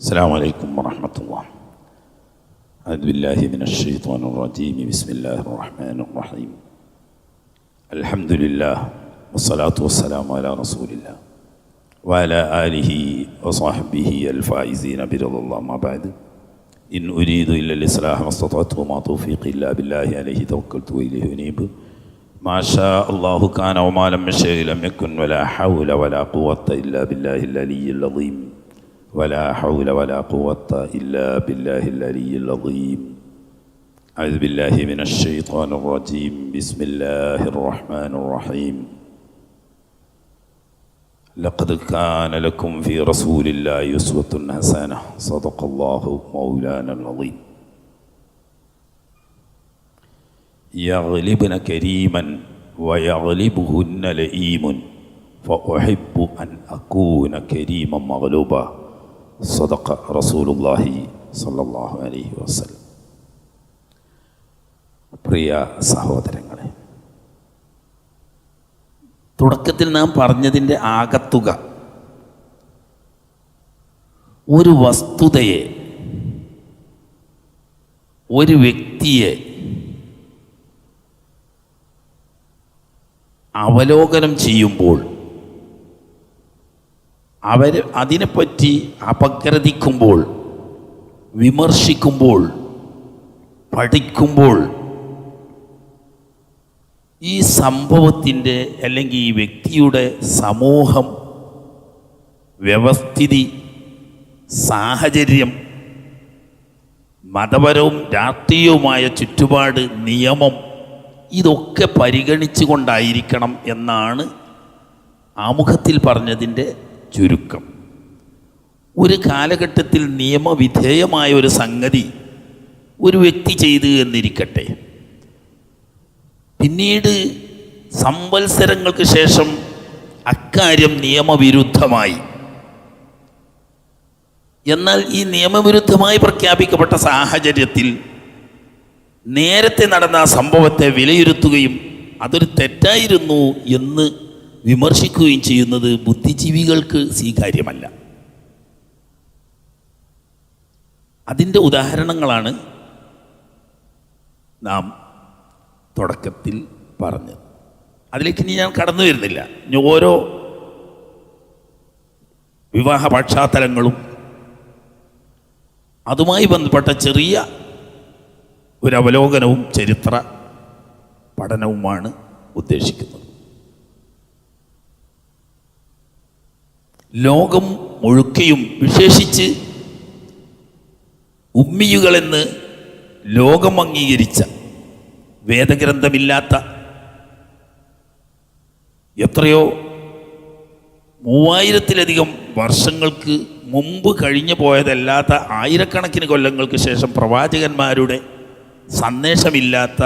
السلام عليكم ورحمة الله. أعوذ بالله من الشيطان الرجيم. بسم الله الرحمن الرحيم. الحمد لله والصلاة والسلام على رسول الله وعلى آله وصحبه الفائزين برضا الله. ما بعد، إن أريد إلا الإصلاح ما استطعت وما توفيقي إلا بالله عليه توكلت وإليه أنيب. ما شاء الله كان وما لم يشأ لم يكن ولا حول ولا قوة إلا بالله العلي العظيم. ولا حول ولا قوة إلا بالله العلي العظيم. أعوذ بالله من الشيطان الرجيم. بسم الله الرحمن الرحيم. لقد كان لكم في رسول الله أسوة حسنة. صدق الله مولانا العظيم. يغلبن كريما ويغلبهن لئيم فأحب أن أكون كريما مغلوبا. صدق رسول الله صلى الله عليه وسلم. പ്രിയ സഹോദരങ്ങളെ, തുടക്കത്തിൽ നാം പറഞ്ഞതിൻ്റെ ആകത്തുക ഒരു വസ്തുതയെ, ഒരു വ്യക്തിയെ അവലോകനം ചെയ്യുമ്പോൾ അതിനെപ്പറ്റി അപഗ്രഥിക്കുമ്പോൾ, വിമർശിക്കുമ്പോൾ, പഠിക്കുമ്പോൾ ഈ സംഭവത്തിൻ്റെ അല്ലെങ്കിൽ ഈ വ്യക്തിയുടെ സമൂഹം, വ്യവസ്ഥിതി, സാഹചര്യം, മതപരവും രാഷ്ട്രീയവുമായ ചുറ്റുപാട്, നിയമം, ഇതൊക്കെ പരിഗണിച്ചു കൊണ്ടായിരിക്കണം എന്നാണ് ആമുഖത്തിൽ പറഞ്ഞതിൻ്റെ ചുരുക്കം. ഒരു കാലഘട്ടത്തിൽ നിയമവിധേയമായ ഒരു സംഗതി ഒരു വ്യക്തി ചെയ്തു എന്നിരിക്കട്ടെ, പിന്നീട് സംവത്സരങ്ങൾക്ക് ശേഷം അക്കാര്യം നിയമവിരുദ്ധമായി. എന്നാൽ ഈ നിയമവിരുദ്ധമായി പ്രഖ്യാപിക്കപ്പെട്ട സാഹചര്യത്തിൽ നേരത്തെ നടന്ന ആ സംഭവത്തെ വിലയിരുത്തുകയും അതൊരു തെറ്റായിരുന്നു എന്ന് വിമർശിക്കുകയും ചെയ്യുന്നത് ബുദ്ധിജീവികൾക്ക് സ്വീകാര്യമല്ല. അതിൻ്റെ ഉദാഹരണങ്ങളാണ് നാം തുടക്കത്തിൽ പറഞ്ഞത്. അതിലേക്ക് ഇനി ഞാൻ കടന്നു വരുന്നില്ല. ഇനി ഓരോ വിവാഹ പശ്ചാത്തലങ്ങളും അതുമായി ബന്ധപ്പെട്ട ചെറിയ ഒരു അവലോകനവും ചരിത്ര പഠനവുമാണ് ഉദ്ദേശിക്കുന്നത്. ലോകം മുഴുക്കയും, വിശേഷിച്ച് ഉമ്മിയുകളെന്ന് ലോകം അംഗീകരിച്ച, വേദഗ്രന്ഥമില്ലാത്ത, എത്രയോ 3000-ലധികം വർഷങ്ങൾക്ക് മുമ്പ് കഴിഞ്ഞു പോയതല്ലാത്ത ആയിരക്കണക്കിന് കൊല്ലങ്ങൾക്ക് ശേഷം പ്രവാചകന്മാരുടെ സന്ദേശമില്ലാത്ത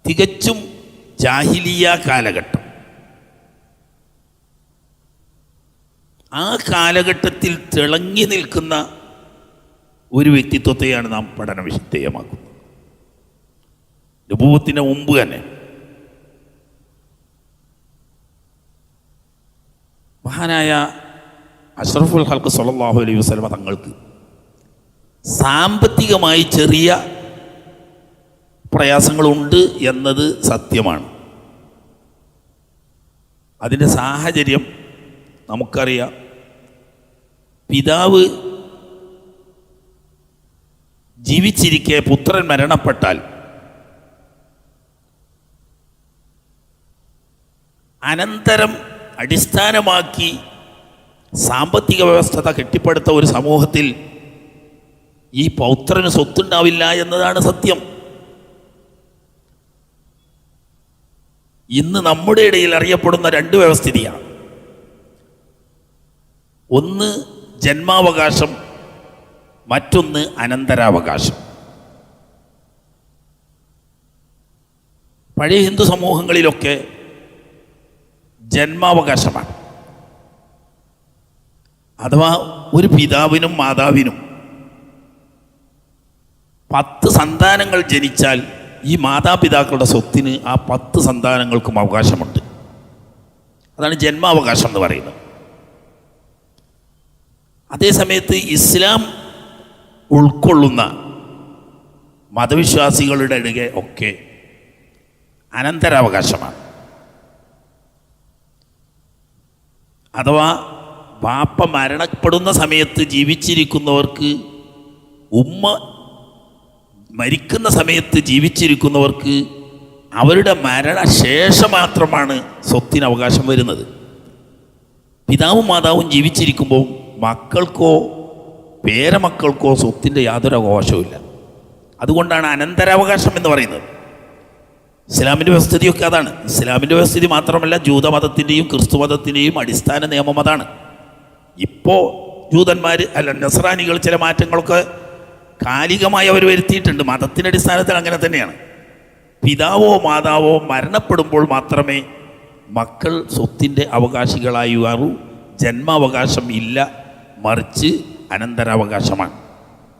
തികച്ചും ജാഹിലിയ കാലഘട്ടം. ആ കാലഘട്ടത്തിൽ തിളങ്ങി നിൽക്കുന്ന ഒരു വ്യക്തിത്വത്തെയാണ് നാം പഠന വിധേയമാക്കുന്നത്. നബുവത്തിന് മുമ്പ് തന്നെ മഹാനായ അഷ്റഫുൽ ഖൽഖ് സ്വല്ലല്ലാഹു അലൈഹി വസല്ലം തങ്ങൾക്ക് സാമ്പത്തികമായി ചെറിയ പ്രയാസങ്ങളുണ്ട് എന്നത് സത്യമാണ്. അതിൻ്റെ സാഹചര്യം നമുക്കറിയാം. പിതാവ് ജീവിച്ചിരിക്കെ പുത്രൻ മരണപ്പെട്ടാൽ അനന്തരം അടിസ്ഥാനമാക്കി സാമ്പത്തിക വ്യവസ്ഥ കെട്ടിപ്പടുത്ത ഒരു സമൂഹത്തിൽ ഈ പൗത്രന് സ്വത്തുണ്ടാവില്ല എന്നതാണ് സത്യം. ഇന്ന് നമ്മുടെ ഇടയിൽ അറിയപ്പെടുന്ന രണ്ട് വ്യവസ്ഥിതിയാണ്. ഒന്ന് ജന്മാവകാശം, മറ്റൊന്ന് അനന്തരാവകാശം. പഴയ ഹിന്ദു സമൂഹങ്ങളിലൊക്കെ ജന്മാവകാശമാണ്. അഥവാ ഒരു പിതാവിനും മാതാവിനും 10 സന്താനങ്ങൾ ജനിച്ചാൽ ഈ മാതാപിതാക്കളുടെ സ്വത്തിന് ആ 10 സന്താനങ്ങൾക്കും അവകാശമുണ്ട്. അതാണ് ജന്മാവകാശം എന്ന് പറയുന്നത്. അതേസമയത്ത് ഇസ്ലാം ഉൾക്കൊള്ളുന്ന മതവിശ്വാസികളുടെ ഇടയിൽ ഒക്കെ അനന്തരാവകാശമാണ്. അഥവാ ബാപ്പ മരണപ്പെടുന്ന സമയത്ത് ജീവിച്ചിരിക്കുന്നവർക്ക്, ഉമ്മ മരിക്കുന്ന സമയത്ത് ജീവിച്ചിരിക്കുന്നവർക്ക് അവരുടെ മരണശേഷം മാത്രമാണ് സ്വത്തിന് അവകാശം വരുന്നത്. പിതാവും മാതാവും ജീവിച്ചിരിക്കുമ്പോൾ മക്കൾക്കോ പേരമക്കൾക്കോ സ്വത്തിൻ്റെ യാതൊരു അവകാശവുമില്ല. അതുകൊണ്ടാണ് അനന്തരാവകാശം എന്ന് പറയുന്നത്. ഇസ്ലാമിൻ്റെ വ്യവസ്ഥിതിയൊക്കെ അതാണ്. ഇസ്ലാമിൻ്റെ വ്യവസ്ഥിതി മാത്രമല്ല, ജൂതമതത്തിൻ്റെയും ക്രിസ്തുമതത്തിൻ്റെയും അടിസ്ഥാന നിയമം അതാണ്. ഇപ്പോൾ ജൂതന്മാർ നസ്രാനികൾ ചില മാറ്റങ്ങളൊക്കെ കാലികമായി അവർ വരുത്തിയിട്ടുണ്ട്. മതത്തിൻ്റെ അടിസ്ഥാനത്തിൽ അങ്ങനെ തന്നെയാണ്. പിതാവോ മാതാവോ മരണപ്പെടുമ്പോൾ മാത്രമേ മക്കൾ സ്വത്തിൻ്റെ അവകാശികളായി മാറൂ. ജന്മാവകാശം ഇല്ല, മറിച്ച് അനന്തരാവകാശമാണ്.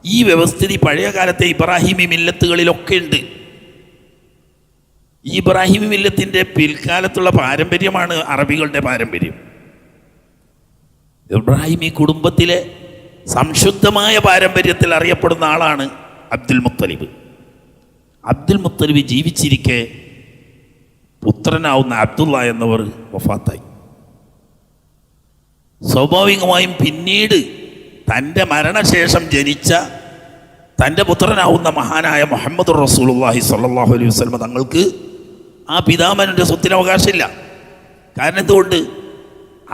ഈ വ്യവസ്ഥിതി പഴയ കാലത്തെ ഇബ്രാഹിമി മില്ലത്തുകളിലൊക്കെ ഉണ്ട്. ഈ ഇബ്രാഹിമി മില്ലത്തിൻ്റെ പിൽക്കാലത്തുള്ള പാരമ്പര്യമാണ് അറബികളുടെ പാരമ്പര്യം. ഇബ്രാഹിമി കുടുംബത്തിലെ സംശുദ്ധമായ പാരമ്പര്യത്തിൽ അറിയപ്പെടുന്ന ആളാണ് അബ്ദുൽ മുത്തലിബ്. അബ്ദുൽ മുത്തലിബ് ജീവിച്ചിരിക്കെ പുത്രനാവുന്ന അബ്ദുള്ള എന്നവർ വഫാത്തായി. സ്വാഭാവികമായും പിന്നീട് തൻ്റെ മരണശേഷം ജനിച്ച തൻ്റെ പുത്രനാവുന്ന മഹാനായ മുഹമ്മദ് റസൂലുള്ളാഹി സ്വല്ലല്ലാഹു അലൈഹി വസല്ലം തങ്ങൾക്ക് ആ പിതാമഹൻ്റെ സ്വത്തിന് അവകാശമില്ല. കാരണം എന്തുകൊണ്ട്?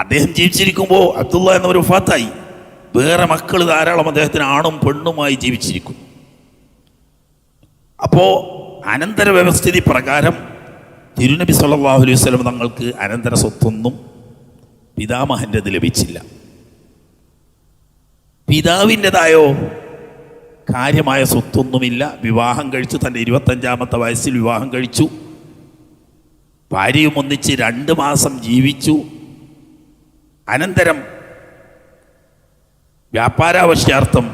അദ്ദേഹം ജീവിച്ചിരിക്കുമ്പോൾ അബ്ദുള്ള എന്നവർ വഫാത്തായി. വേറെ മക്കൾ ധാരാളം അദ്ദേഹത്തിന് ആണും പെണ്ണുമായി ജീവിച്ചിരിക്കും. അപ്പോൾ അനന്തര വ്യവസ്ഥിതി പ്രകാരം തിരുനബി സല്ലല്ലാഹു അലൈഹി വസല്ലം തങ്ങൾക്ക് അനന്തര സ്വത്തൊന്നും പിതാമഹൻ്റെത് ലഭിച്ചില്ല. പിതാവിൻ്റെതായോ കാര്യമായ സ്വത്തൊന്നുമില്ല. വിവാഹം കഴിച്ചു, തൻ്റെ 25-ാമത്തെ വയസ്സിൽ വിവാഹം കഴിച്ചു. ഭാര്യയും ഒന്നിച്ച് 2 മാസം ജീവിച്ചു. അനന്തരം വ്യാപാരാവശ്യാർത്ഥം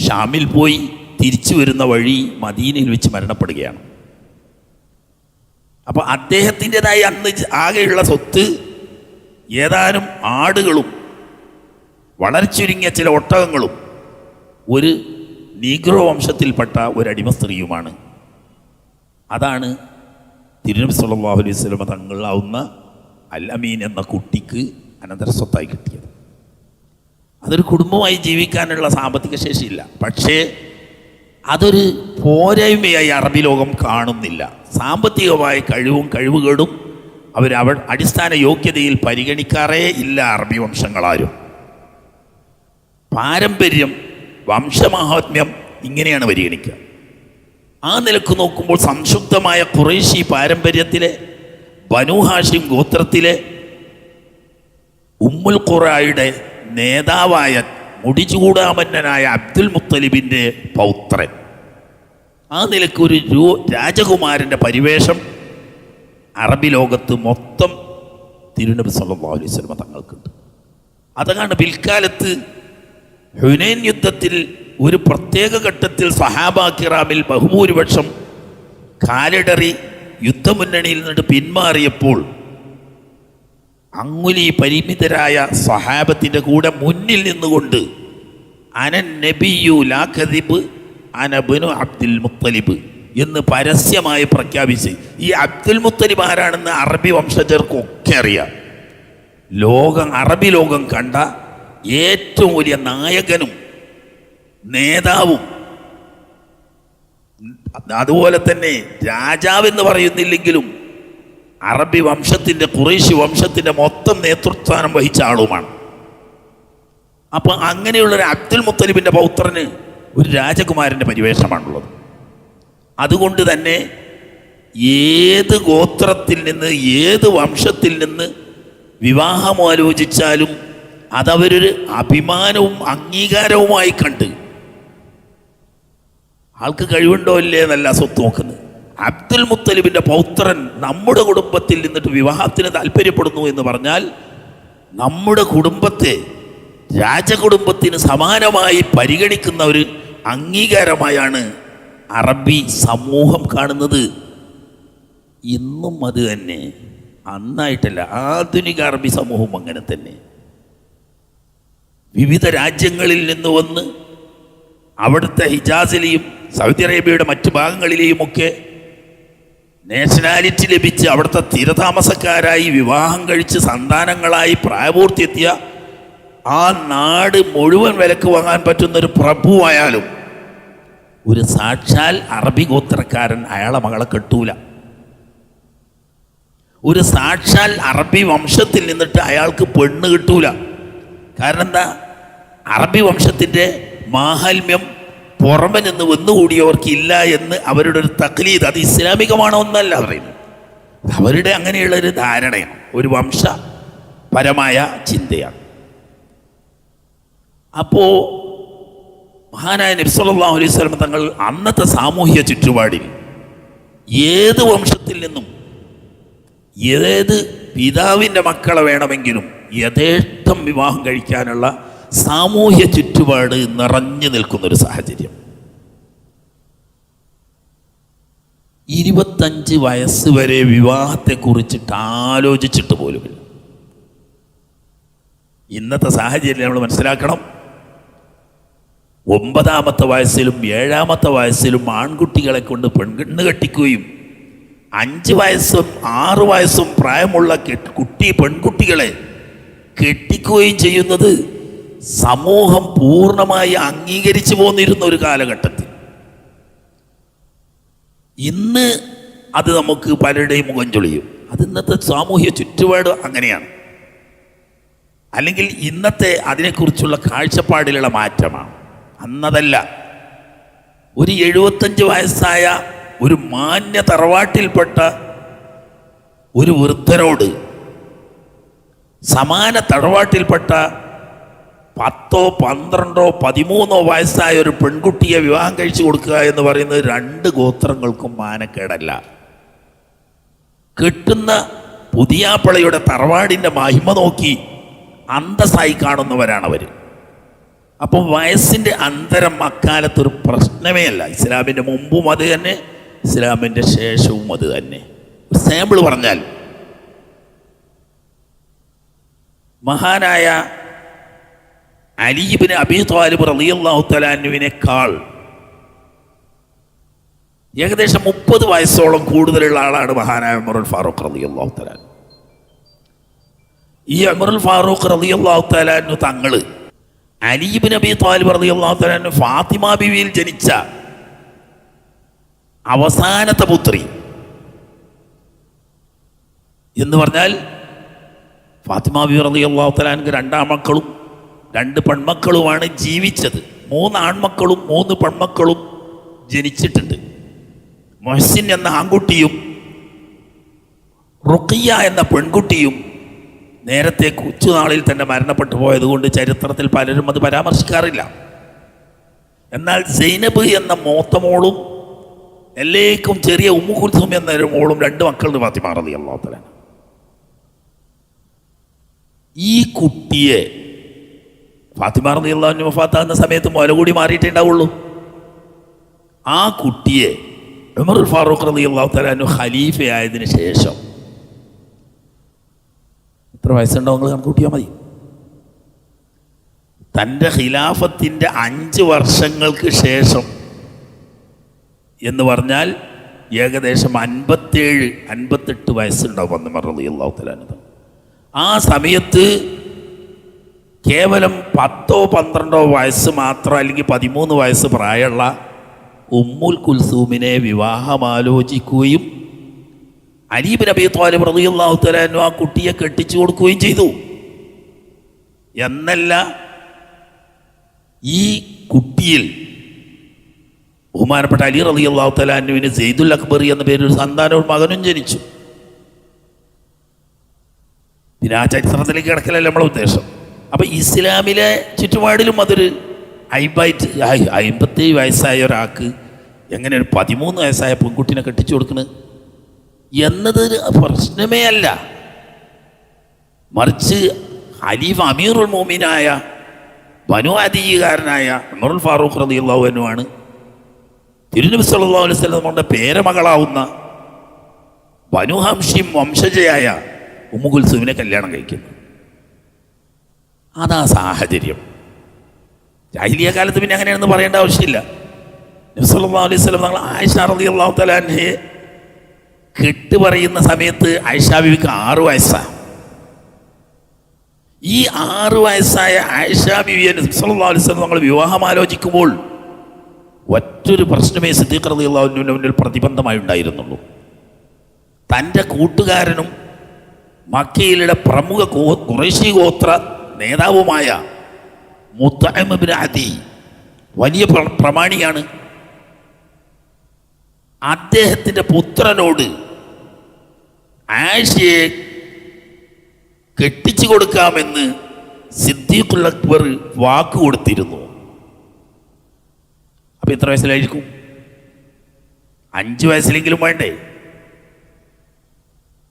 ഷാമിൽ പോയി. തിരിച്ചു വരുന്ന വഴി മദീനയിൽ വെച്ച് മരണപ്പെടുകയാണ്. അപ്പോൾ അദ്ദേഹത്തിൻ്റെതായി അന്ന് ആകെയുള്ള സ്വത്ത് ഏതാനും ആടുകളും വളരെ ചുരുങ്ങിയ ചില ഒട്ടകങ്ങളും ഒരു നീഗ്രോ വംശത്തിൽപ്പെട്ട ഒരു അടിമ സ്ത്രീയുമാണ്. അതാണ് തിരുനബി സല്ലല്ലാഹു അലൈഹി വസല്ലം തങ്ങളാവുന്ന അൽ അമീൻ എന്ന കുട്ടിക്ക് അനന്തര സ്വത്തായി കിട്ടിയത്. അതൊരു കുടുംബമായി ജീവിക്കാനുള്ള സാമ്പത്തിക ശേഷിയില്ല. പക്ഷേ അതൊരു പോരായ്മയായി അറബി ലോകം കാണുന്നില്ല. സാമ്പത്തികമായ കഴിവുകേടും അവർ അടിസ്ഥാന യോഗ്യതയിൽ പരിഗണിക്കാറേ ഇല്ല അറബി വംശങ്ങളാരും. പാരമ്പര്യം, വംശമാഹാത്മ്യം ഇങ്ങനെയാണ് പരിഗണിക്കുക. ആ നിലക്ക് നോക്കുമ്പോൾ സംശുദ്ധമായ ഖുറൈശി പാരമ്പര്യത്തിലെ ബനൂ ഹാഷിം ഗോത്രത്തിലെ ഉമ്മുൽ ഖുറയുടെ നേതാവായ മുടിചൂടാമന്നനായ അബ്ദുൽ മുത്തലിബിൻ്റെ പൗത്രൻ. ആ നിലക്ക് ഒരു രാജകുമാരൻ്റെ പരിവേഷം അറബി ലോകത്ത് മൊത്തം തിരുനബി സല്ലല്ലാഹു അലൈഹി വസല്ലം തങ്ങൾക്കുണ്ട്. അതാണ് പിൽക്കാലത്ത് ഹുനൈൻ യുദ്ധത്തിൽ ഒരു പ്രത്യേക ഘട്ടത്തിൽ സഹാബാ കിറാമിൽ ബഹുഭൂരിപക്ഷം കാലിടറി യുദ്ധമുന്നണിയിൽ നിന്ന് പിന്മാറിയപ്പോൾ അങ്കുലി പരിമിതരായ സഹാബത്തിൻ്റെ കൂടെ മുന്നിൽ നിന്നുകൊണ്ട് അനൻ നബിയു ലാ കദിബ് അനബ്നു അബ്ദുൽ മുത്തലിബ് എന്ന് പരസ്യമായി പ്രഖ്യാപിച്ച്, ഈ അബ്ദുൽ മുത്തലിബ് ആരാണെന്ന് അറബി വംശജർക്കൊക്കെ അറിയാം. അറബി ലോകം കണ്ട ഏറ്റവും വലിയ നായകനും നേതാവും, അതുപോലെ തന്നെ രാജാവെന്ന് പറയുന്നില്ലെങ്കിലും അറബി വംശത്തിൻ്റെ ഖുറൈശി വംശത്തിൻ്റെ മൊത്തം നേതൃസ്ഥാനം വഹിച്ച ആളുമാണ്. അപ്പം അങ്ങനെയുള്ളൊരു അബ്ദുൽ മുത്തലിബിൻ്റെ പൗത്രന് ഒരു രാജകുമാരൻ്റെ പരിവേഷമാണുള്ളത്. അതുകൊണ്ട് തന്നെ ഏത് ഗോത്രത്തിൽ നിന്ന്, ഏത് വംശത്തിൽ നിന്ന് വിവാഹം ആലോചിച്ചാലും അതവരൊരു അഭിമാനവും അംഗീകാരവുമായി കണ്ട്, ആൾക്ക് കഴിവുണ്ടോ ഇല്ലേ എന്നല്ല സ്വത്ത് നോക്കുന്നത്. അബ്ദുൽ മുത്തലിബിൻ്റെ പൗത്രൻ നമ്മുടെ കുടുംബത്തിൽ നിന്നിട്ട് വിവാഹത്തിന് താല്പര്യപ്പെടുന്നു എന്ന് പറഞ്ഞാൽ നമ്മുടെ കുടുംബത്തെ രാജകുടുംബത്തിന് സമാനമായി പരിഗണിക്കുന്ന ഒരു അംഗീകാരമായാണ് അറബി സമൂഹം കാണുന്നത്. ഇന്നും അത് തന്നെ, അന്നായിട്ടല്ല, ആധുനിക അറബി സമൂഹം അങ്ങനെ തന്നെ. വിവിധ രാജ്യങ്ങളിൽ നിന്ന് വന്ന് അവിടുത്തെ ഹിജാസിലെയും സൗദി അറേബ്യയുടെ മറ്റു ഭാഗങ്ങളിലെയുമൊക്കെ നാഷണാലിറ്റി ലഭിച്ച് അവിടുത്തെ സ്ഥിരതാമസക്കാരായി വിവാഹം കഴിച്ച് സന്താനങ്ങളായി പ്രായപൂർത്തിയെത്തിയ ആ നാട് മുഴുവൻ വിലക്ക് വാങ്ങാൻ പറ്റുന്നൊരു പ്രഭുവായാലും ഒരു സാക്ഷാൽ അറബി ഗോത്രക്കാരൻ അയാളെ മകളെ കെട്ടൂല. ഒരു സാക്ഷാൽ അറബി വംശത്തിൽ നിന്നിട്ട് അയാൾക്ക് പെണ്ണ് കിട്ടൂല. കാരണം എന്താ? അറബി വംശത്തിൻ്റെ മാഹാത്മ്യം പുറമെ നിന്ന് വന്നുകൂടിയവർക്കില്ല എന്ന് അവരുടെ ഒരു തഖ്ലീദ്. അത് ഇസ്ലാമികമാണോ എന്നല്ല പറയുന്നത്, അവരുടെ അങ്ങനെയുള്ളൊരു ധാരണയാണ്, ഒരു വംശപരമായ ചിന്തയാണ്. അപ്പോൾ മഹാനായ നബി സല്ലല്ലാഹു അലൈഹി വസല്ലം തങ്ങൾ അന്നത്തെ സാമൂഹ്യ ചുറ്റുപാടിൽ ഏത് വംശത്തിൽ നിന്നും ഏത് പിതാവിൻ്റെ മക്കളെ വേണമെങ്കിലും യഥേഷ്ടം വിവാഹം കഴിക്കാനുള്ള സാമൂഹ്യ ചുറ്റുപാട് നിറഞ്ഞു നിൽക്കുന്നൊരു സാഹചര്യം. 25 വയസ്സ് വരെ വിവാഹത്തെക്കുറിച്ചിട്ട് ആലോചിച്ചിട്ട് പോലുമില്ല. ഇന്നത്തെ സാഹചര്യം നമ്മൾ മനസ്സിലാക്കണം. 9ാമത്തെ വയസ്സിലും 7ാമത്തെ വയസ്സിലും ആൺകുട്ടികളെ കൊണ്ട് പെണ്ണ് കെട്ടിക്കുകയും 5 വയസ്സും 6 വയസ്സും പ്രായമുള്ള പെൺകുട്ടികളെ കെട്ടിക്കുകയും ചെയ്യുന്നത് സമൂഹം പൂർണ്ണമായി അംഗീകരിച്ചു പോന്നിരുന്ന ഒരു കാലഘട്ടത്തിൽ ഇന്ന് അത് നമുക്ക് പലരുടെയും മുഖം ചൊളിയും. അത് ഇന്നത്തെ സാമൂഹ്യ ചുറ്റുപാട് അങ്ങനെയാണ്. അല്ലെങ്കിൽ ഇന്നത്തെ അതിനെക്കുറിച്ചുള്ള കാഴ്ചപ്പാടിലുള്ള മാറ്റമാണ്. അന്നതല്ല. ഒരു 75 വയസ്സായ ഒരു മാന്യ തറവാട്ടിൽപ്പെട്ട ഒരു വൃദ്ധനോട് സമാന തറവാട്ടിൽപ്പെട്ട 10, 12, 13 വയസ്സായ ഒരു പെൺകുട്ടിയെ വിവാഹം കഴിച്ചു കൊടുക്കുക എന്ന് പറയുന്നത് 2 ഗോത്രങ്ങൾക്കും മാനക്കേടല്ല. കെട്ടുന്ന പുതിയാപ്പളയുടെ തറവാടിൻ്റെ മഹിമ നോക്കി അന്തസ്സായി കാണുന്നവരാണവർ. അപ്പം വയസ്സിൻ്റെ അന്തരം അക്കാലത്തൊരു പ്രശ്നമേ അല്ല. ഇസ്ലാമിൻ്റെ മുമ്പും അത് തന്നെ, ഇസ്ലാമിൻ്റെ ശേഷവും അത് തന്നെ. ഒരു സാമ്പിൾ പറഞ്ഞാൽ, മഹാനായ അലി ഇബ്നു അബീ ത്വാലിബ് റളിയല്ലാഹു തആല അൻഹുവിനേക്കാൾ ഏകദേശം 30 വയസ്സോളം കൂടുതലുള്ള ആളാണ് മഹാനായ ഉമറുൽ ഫാറൂഖ് റളിയല്ലാഹു തആല. ഈ ഉമറുൽ ഫാറൂഖ് റളിയല്ലാഹു തആല അൻഹു തങ്ങൾ അലി ഇബ്നു അബീ ത്വാലിബ് റളിയല്ലാഹു തആല അൻഹു ഫാത്തിമ ബീവിയിൽ ജനിച്ച അവസാനത്തെ പുത്രി എന്ന് പറഞ്ഞാൽ, ഫാത്തിമ ബീവി റളിയല്ലാഹു തആല അൻഹു 2 ആൺമക്കളും 2 പെൺമക്കളുമാണ് ജീവിച്ചത്. 3 ആൺമക്കളും 3 പെൺമക്കളും ജനിച്ചിട്ടുണ്ട്. മുഹ്സിൻ എന്ന ആൺകുട്ടിയും റുഖിയ എന്ന പെൺകുട്ടിയും നേരത്തെ കൊച്ചുനാളിൽ തന്നെ മരണപ്പെട്ടു പോയതുകൊണ്ട് ചരിത്രത്തിൽ പലരും അത് പരാമർശിക്കാറില്ല. എന്നാൽ സൈനബ് എന്ന മൂത്ത മോളും എല്ലേക്കും ചെറിയ ഉമ്മു കുൽസും എന്നൊരു മോളും 2 മക്കളുണ്ട് ഫാത്തിമ റളിയല്ലാഹു തആല. ഈ കുട്ടിയെ ഫാത്തിമ റളിയല്ലാഹു അൻഹ വഫാത്താകുന്ന സമയത്ത് മുല കൂടി മാറിയിട്ടേ ഉണ്ടാവുള്ളൂ. ആ കുട്ടിയെ ഉമറുൽ ഫാറൂഖ് റളിയല്ലാഹു തആല അൻഹു ഖലീഫയായതിനു ശേഷം എത്ര വയസ്സുണ്ടാവും നിങ്ങൾ കണക്കൂട്ടിയാൽ മതി. തൻ്റെ ഖിലാഫത്തിൻ്റെ 5 വർഷങ്ങൾക്ക് ശേഷം എന്ന് പറഞ്ഞാൽ ഏകദേശം 57-58 വയസ്സുണ്ടാവും അന്ന് ഉമർ റളിയല്ലാഹു തആല അൻഹു. ആ സമയത്ത് കേവലം 10-12 വയസ്സ് മാത്രം, അല്ലെങ്കിൽ 13 വയസ്സ് പ്രായമുള്ള ഉമ്മുൽ കുൽസൂമിനെ വിവാഹമാലോചിക്കുകയും അലി ഇബ്നു അബീ ത്വാലിബ് റളിയല്ലാഹു തആല അൻഹു ആ കുട്ടിയെ കെട്ടിച്ചു കൊടുക്കുകയും ചെയ്തു. എന്നല്ല, ഈ കുട്ടിയിൽ ബഹുമാനപ്പെട്ട അലി റളിയല്ലാഹു തആല അൻഹുവിന് സെയ്ദുൽ അക്ബർ എന്ന പേരിൽ സന്താനവും മകനും ജനിച്ചു. പിന്നെ ആ ചരിത്രത്തിലേക്ക് കിടക്കലല്ല നമ്മളെ ഉദ്ദേശം. അപ്പം ഇസ്ലാമിലെ ചുറ്റുപാടിലും അതൊരു 57 വയസ്സായ ഒരാൾക്ക് എങ്ങനെ ഒരു 13 വയസ്സായ പെൺകുട്ടിനെ കെട്ടിച്ചു കൊടുക്കുന്നത് എന്നത് പ്രശ്നമേ അല്ല. മറിച്ച് ഖലീഫ അമീറുൽ മുഅ്മിനായ ബനു അദിയ്യക്കാരനായ ഉമറുൽ ഫാറൂഖ് റളിയല്ലാഹു അൻഹു ആണ് തിരുനബി സല്ലല്ലാഹു അലൈഹി വസല്ലമയുടെ പേരമകളാവുന്ന ബനു ഹംഷിം വംശജയായ ഉമ്മു കുൽസൂമിനെ കല്യാണം കഴിക്കുന്നു. അതാ സാഹചര്യം. ജാഹിലിയ കാലത്ത് പിന്നെ അങ്ങനെയാണെന്ന് പറയേണ്ട ആവശ്യമില്ല. നബി സല്ലല്ലാഹു അലൈഹി വസല്ലം തങ്ങൾ ആയിഷ റളിയല്ലാഹു തആല അൻഹയെ കെട്ട് പറയുന്ന സമയത്ത് ആയിഷ ബീവിക്ക് 6 വയസ്സാണ്. ഈ 6 വയസ്സായ ആയിഷ ബീവിയെ നബി സല്ലല്ലാഹു അലൈഹി വസല്ലം തങ്ങൾ വിവാഹം ആലോചിക്കുമ്പോൾ ഒറ്റൊരു പ്രശ്നമേ സിദ്ദീഖ് റളിയല്ലാഹു അൻഹുവിന്റെ മുന്നിൽ പ്രതിബന്ധമായി ഉണ്ടായിരുന്നുള്ളൂ. തൻ്റെ കൂട്ടുകാരനും മക്കയിലെ പ്രമുഖ ഖുറൈശി ഗോത്ര നേതാവുമായ മുത്അം ഇബ്നു അദി വലിയ പ്രമാണിയാണ്. അദ്ദേഹത്തിൻ്റെ പുത്രനോട് ആയിഷയെ കെട്ടിച്ചു കൊടുക്കാമെന്ന് സിദ്ദീഖുൽ അക്ബർ വാക്ക് കൊടുത്തിരുന്നു. അപ്പം എത്ര വയസ്സിലായിരിക്കും? 5 വയസ്സിലെങ്കിലും വേണ്ടേ?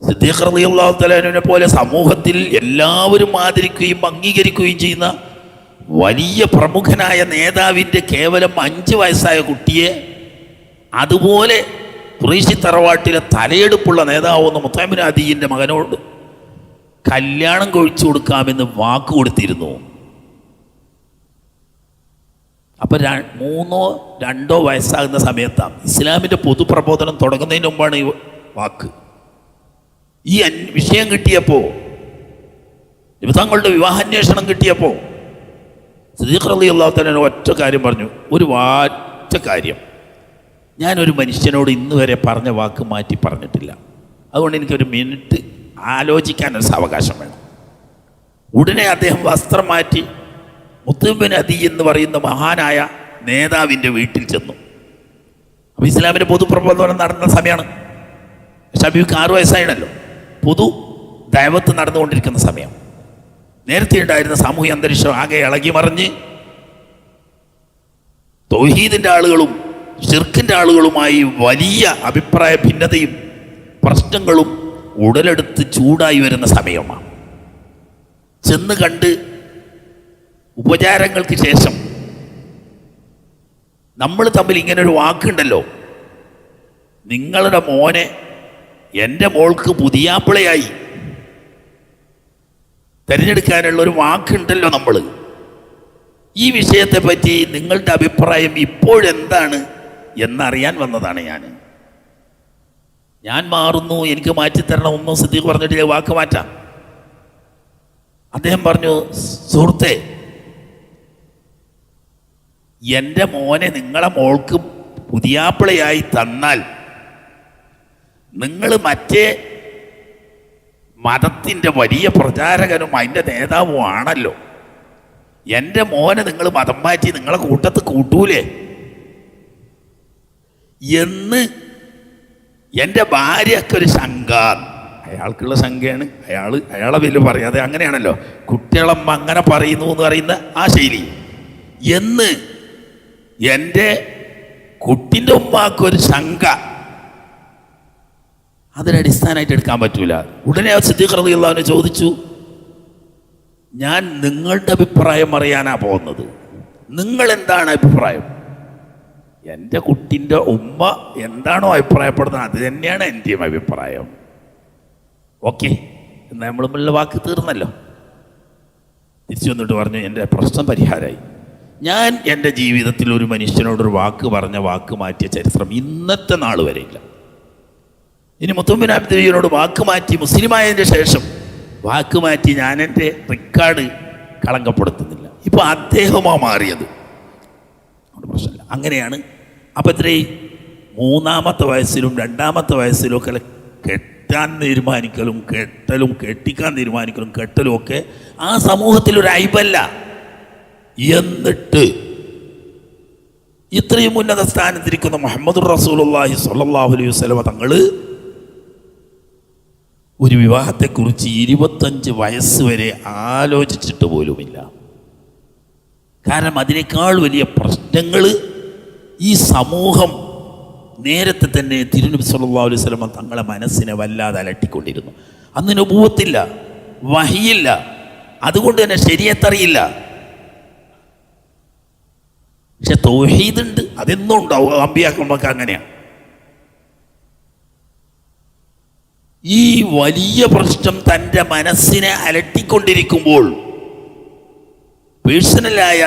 സിദ്ദീഖ് റളിയല്ലാഹു തആല അൻഹുവിനെ പോലെ സമൂഹത്തിൽ എല്ലാവരും ആദരിക്കുകയും അംഗീകരിക്കുകയും ചെയ്യുന്ന വലിയ പ്രമുഖനായ നേതാവിൻ്റെ കേവലം 5 വയസ്സായ കുട്ടിയെ അതുപോലെ ഖുറൈശി തറവാട്ടിലെ തലയെടുപ്പുള്ള നേതാവെന്ന മുത്അം ഇബ്നു അദീൻ്റെ മകനോട് കല്യാണം കഴിച്ചു കൊടുക്കാമെന്ന് വാക്ക് കൊടുത്തിരുന്നു. അപ്പം 3-2 വയസ്സാകുന്ന സമയത്താണ് ഇസ്ലാമിൻ്റെ പൊതുപ്രബോധനം തുടങ്ങുന്നതിന് മുമ്പാണ് ഈ വാക്ക്. ഈ വിഷയം കിട്ടിയപ്പോൾ, തങ്ങളുടെ വിവാഹാന്വേഷണം കിട്ടിയപ്പോൾ സിദ്ദീഖ് റളിയല്ലാഹു തആല ഒറ്റ കാര്യം പറഞ്ഞു, ഒരു ഒറ്റ കാര്യം, ഞാനൊരു മനുഷ്യനോട് ഇന്ന് വരെ പറഞ്ഞ വാക്ക് മാറ്റി പറഞ്ഞിട്ടില്ല. അതുകൊണ്ട് എനിക്കൊരു മിനിറ്റ് ആലോചിക്കാനൊരു സാവകാശം വേണം. ഉടനെ അദ്ദേഹം വസ്ത്രം മാറ്റി മുത്അം ഇബ്നു അദി എന്ന് പറയുന്ന മഹാനായ നേതാവിൻ്റെ വീട്ടിൽ ചെന്നു. അപ്പോൾ ഇസ്ലാമിൻ്റെ പൊതുപ്രബോധനം നടന്ന സമയമാണ്. ഷബീബിക്ക് 6 വയസ്സായിണല്ലോ. പൊതു ദഅവത്ത് നടന്നുകൊണ്ടിരിക്കുന്ന സമയം. നേരത്തെ ഉണ്ടായിരുന്ന സാമൂഹ്യ അന്തരീക്ഷം ആകെ ഇളകി മറിഞ്ഞ് തൗഹീദിൻ്റെ ആളുകളും ശിർക്കിൻ്റെ ആളുകളുമായി വലിയ അഭിപ്രായ ഭിന്നതയും പ്രശ്നങ്ങളും ഉടലെടുത്ത് ചൂടായി വരുന്ന സമയമാണ്. ചെന്ന് കണ്ട് ഉപചാരങ്ങൾക്ക് ശേഷം നമ്മൾ തമ്മിൽ ഇങ്ങനൊരു വാക്കുണ്ടല്ലോ, നിങ്ങളുടെ മോനെ എൻ്റെ മോൾക്ക് പുതിയാപ്പിളയായി തിരഞ്ഞെടുക്കാനുള്ള ഒരു വാക്കുണ്ടല്ലോ നമ്മൾ. ഈ വിഷയത്തെപ്പറ്റി നിങ്ങളുടെ അഭിപ്രായം ഇപ്പോഴെന്താണ് എന്നറിയാൻ വന്നതാണ് ഞാൻ മാറുന്നു, എനിക്ക് മാറ്റിത്തരണം ഒന്നും സിദ്ദീഖ് പറഞ്ഞിട്ട് വാക്ക് മാറ്റാം. അദ്ദേഹം പറഞ്ഞു, സുഹൃത്തെ, എൻ്റെ മോനെ നിങ്ങളെ മോൾക്ക് പുതിയാപ്പിളയായി തന്നാൽ നിങ്ങൾ മറ്റേ മതത്തിൻ്റെ വലിയ പ്രചാരകനും അതിൻ്റെ നേതാവും ആണല്ലോ. എൻ്റെ മോനെ നിങ്ങൾ മതം മാറ്റി നിങ്ങളെ കൂട്ടത്ത് കൂട്ടൂലേ എന്ന് എൻ്റെ ഭാര്യയൊക്കെ ഒരു ശങ്ക. അയാൾക്കുള്ള ശങ്കയാണ്. അയാളെ വലിയ പറയാതെ അങ്ങനെയാണല്ലോ, കുട്ടികളമ്മ അങ്ങനെ പറയുന്നു എന്ന് പറയുന്ന ആ ശൈലി. എന്ന് എൻ്റെ കുട്ടിൻ്റെ ഉമ്മാക്കൊരു ശങ്ക, അതിനടിസ്ഥാനമായിട്ട് എടുക്കാൻ പറ്റൂല. ഉടനെ സിദ്ദീഖ് റളിയല്ലാഹു അൻഹു ചോദിച്ചു, ഞാൻ നിങ്ങളുടെ അഭിപ്രായം അറിയാനാ പോകുന്നത്, നിങ്ങൾ എന്താണ് അഭിപ്രായം? എൻ്റെ കുട്ടിൻ്റെ ഉമ്മ എന്താണോ അഭിപ്രായപ്പെടുന്നത് അത് തന്നെയാണ് എൻ്റെയും അഭിപ്രായം. ഓക്കെ എന്നാൽ നമ്മളുള്ള വാക്ക് തീർന്നല്ലോ. തിരിച്ചു വന്നിട്ട് പറഞ്ഞു, എൻ്റെ പ്രശ്നം പരിഹാരമായി. ഞാൻ എൻ്റെ ജീവിതത്തിൽ ഒരു മനുഷ്യനോടൊരു വാക്ക് പറഞ്ഞ വാക്ക് മാറ്റിയ ചരിത്രം ഇന്നത്തെ നാൾ വരെ ഇല്ല. ഇനി മുത്അം ഇബ്നു അബ്ദിയോട് വാക്ക് മാറ്റി മുസ്ലിമായതിൻ്റെ ശേഷം വാക്ക് മാറ്റി ഞാൻ എൻ്റെ റെക്കോർഡ് കളങ്കപ്പെടുത്തുന്നില്ല. ഇപ്പോൾ അദ്ദേഹമാ മാറിയത്, പ്രശ്നമില്ല. അങ്ങനെയാണ്. അപ്പം ഇത്രയും 3-ാമത്തെ വയസ്സിലും 2-ാമത്തെ വയസ്സിലും ഒക്കെ കെട്ടാൻ തീരുമാനിക്കലും കെട്ടലും കെട്ടിക്കാൻ തീരുമാനിക്കലും കെട്ടലും ഒക്കെ ആ സമൂഹത്തിലൊരു ഐബല്ല. എന്നിട്ട് ഇത്രയും ഉന്നത സ്ഥാനത്തിരിക്കുന്ന മുഹമ്മദുർ റസൂലുള്ളാഹി സ്വല്ലല്ലാഹു അലൈഹി വസല്ലം തങ്ങൾ ഒരു വിവാഹത്തെക്കുറിച്ച് 25 വയസ്സ് വരെ ആലോചിച്ചിട്ട് പോലുമില്ല. കാരണം അതിനേക്കാൾ വലിയ പ്രശ്നങ്ങൾ ഈ സമൂഹം നേരത്തെ തന്നെ തിരുനബി സല്ലല്ലാഹു അലൈഹി വസല്ലം തങ്ങളെ മനസ്സിനെ വല്ലാതെ അലട്ടിക്കൊണ്ടിരുന്നു. അന്ന് നബുവത്തില്ല, വഹിയില്ല, അതുകൊണ്ട് തന്നെ ശരീഅത്തറിയില്ല. പക്ഷെ തൗഹീദുണ്ട്, അതെന്നും ഉണ്ടാവും. അമ്പിയാക്കൾക്ക് അങ്ങനെയാണ്. ഈ വലിയ പ്രശ്നം തൻ്റെ മനസ്സിനെ അലട്ടിക്കൊണ്ടിരിക്കുമ്പോൾ പേഴ്സണലായ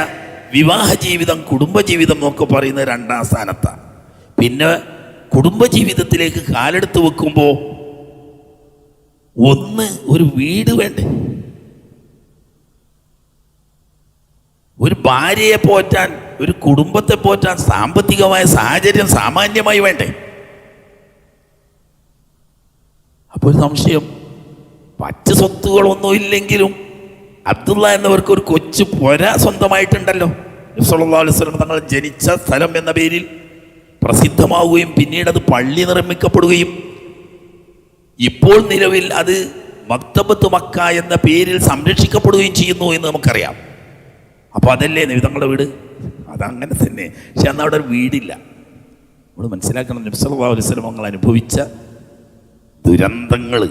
വിവാഹ ജീവിതം, കുടുംബജീവിതം എന്നൊക്കെ പറയുന്നത് രണ്ടാം സ്ഥാനത്താണ്. പിന്നെ കുടുംബജീവിതത്തിലേക്ക് കാലെടുത്ത് വെക്കുമ്പോൾ ഒന്ന് ഒരു വീട് വേണ്ടേ, ഒരു ഭാര്യയെ പോറ്റാൻ, ഒരു കുടുംബത്തെ പോറ്റാൻ സാമ്പത്തികമായ സാഹചര്യം സാമാന്യമായി വേണ്ടേ? അപ്പോൾ ഒരു സംശയം, പച്ച സ്വത്തുകളൊന്നും ഇല്ലെങ്കിലും അബ്ദുള്ള എന്നവർക്ക് ഒരു കൊച്ചു പുര സ്വന്തമായിട്ടുണ്ടല്ലോ. നബി സല്ലല്ലാഹു അലൈഹി വസല്ലം തങ്ങൾ ജനിച്ച സ്ഥലം എന്ന പേരിൽ പ്രസിദ്ധമാവുകയും പിന്നീട് അത് പള്ളി നിർമ്മിക്കപ്പെടുകയും ഇപ്പോൾ നിലവിൽ അത് മക്തബത്ത് മക്ക എന്ന പേരിൽ സംരക്ഷിക്കപ്പെടുകയും ചെയ്യുന്നു എന്ന് നമുക്കറിയാം. അപ്പോൾ അതല്ലേ നബി തങ്ങളുടെ വീട്? അതങ്ങനെ തന്നെ. പക്ഷെ അന്ന് അവിടെ ഒരു വീടില്ല. നമ്മൾ മനസ്സിലാക്കണം, നബി സല്ലല്ലാഹു അലൈഹി വസല്ലം തങ്ങൾ അനുഭവിച്ച ദുരന്തങ്ങൾ,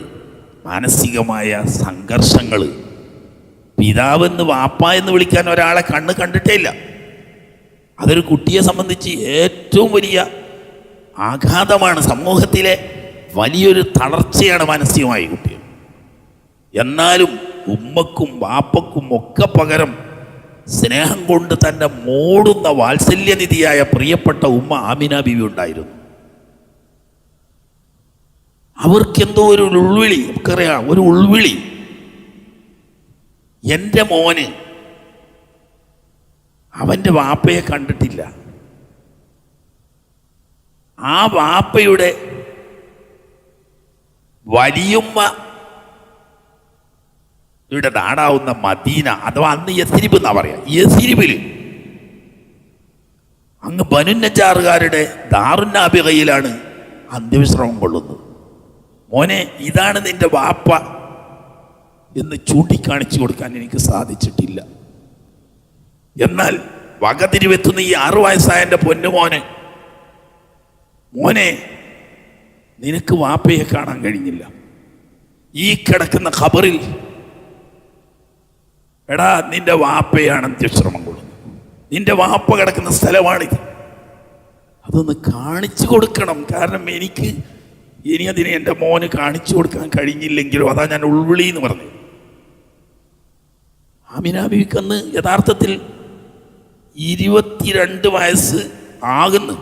മാനസികമായ സംഘർഷങ്ങൾ, പിതാവെന്ന് വാപ്പ എന്ന് വിളിക്കാൻ ഒരാളെ കണ്ടിട്ടേ ഇല്ല. അതൊരു കുട്ടിയെ സംബന്ധിച്ച് ഏറ്റവും വലിയ ആഘാതമാണ്, സമൂഹത്തിലെ വലിയൊരു തളർച്ചയാണ് മാനസികമായി കുട്ടികൾ. എന്നാലും ഉമ്മക്കും വാപ്പക്കും ഒക്കെ പകരം സ്നേഹം കൊണ്ട് തന്നെ മോടുന്ന വാത്സല്യനിധിയായ പ്രിയപ്പെട്ട ഉമ്മ ആമിന ബീവി ഉണ്ടായിരുന്നു. അവർക്കെന്തോ ഒരു ഉൾവിളി, നമുക്കറിയാം, ഒരു ഉൾവിളി. എൻ്റെ മോന് അവൻ്റെ വാപ്പയെ കണ്ടിട്ടില്ല. ആ വാപ്പയുടെ വലിയുമ്മ ഇവിടെ നാടാവുന്ന മദീന, അഥവാ അന്ന് യസ്രിബ് എന്നാ പറയാ, യസ്രിബിൽ അങ്ങ് ബനു നജ്ജാറുകാരുടെ ദാറുന്നാബിഗയിലാണ് അന്ത്യവിശ്രമം കൊള്ളുന്നത്. മോനെ, ഇതാണ് നിന്റെ വാപ്പ എന്ന് ചൂണ്ടിക്കാണിച്ചു കൊടുക്കാൻ എനിക്ക് സാധിച്ചിട്ടില്ല. എന്നാൽ വകതിരിവെത്തുന്ന ഈ 6 വയസ്സായ എൻ്റെ പൊന്നുമോനെ, മോനെ, നിനക്ക് വാപ്പയെ കാണാൻ കഴിഞ്ഞില്ല. ഈ കിടക്കുന്ന ഖബറിൽ എടാ നിന്റെ വാപ്പയാണ് അന്ത്യവിശ്രമം കൊള്ളുന്നത്, നിന്റെ വാപ്പ കിടക്കുന്ന സ്ഥലമാണിത്. അതൊന്ന് കാണിച്ചു കൊടുക്കണം. കാരണം ഇനി അതിനെ എൻ്റെ മോന് കാണിച്ചു കൊടുക്കാൻ കഴിഞ്ഞില്ലെങ്കിലോ, അതാ ഞാൻ ഉൾവിളി എന്ന് പറഞ്ഞു. ആമിന ബീവിക്ക് അന്ന് യഥാർത്ഥത്തിൽ 22 വയസ്സ് ആകുന്നു,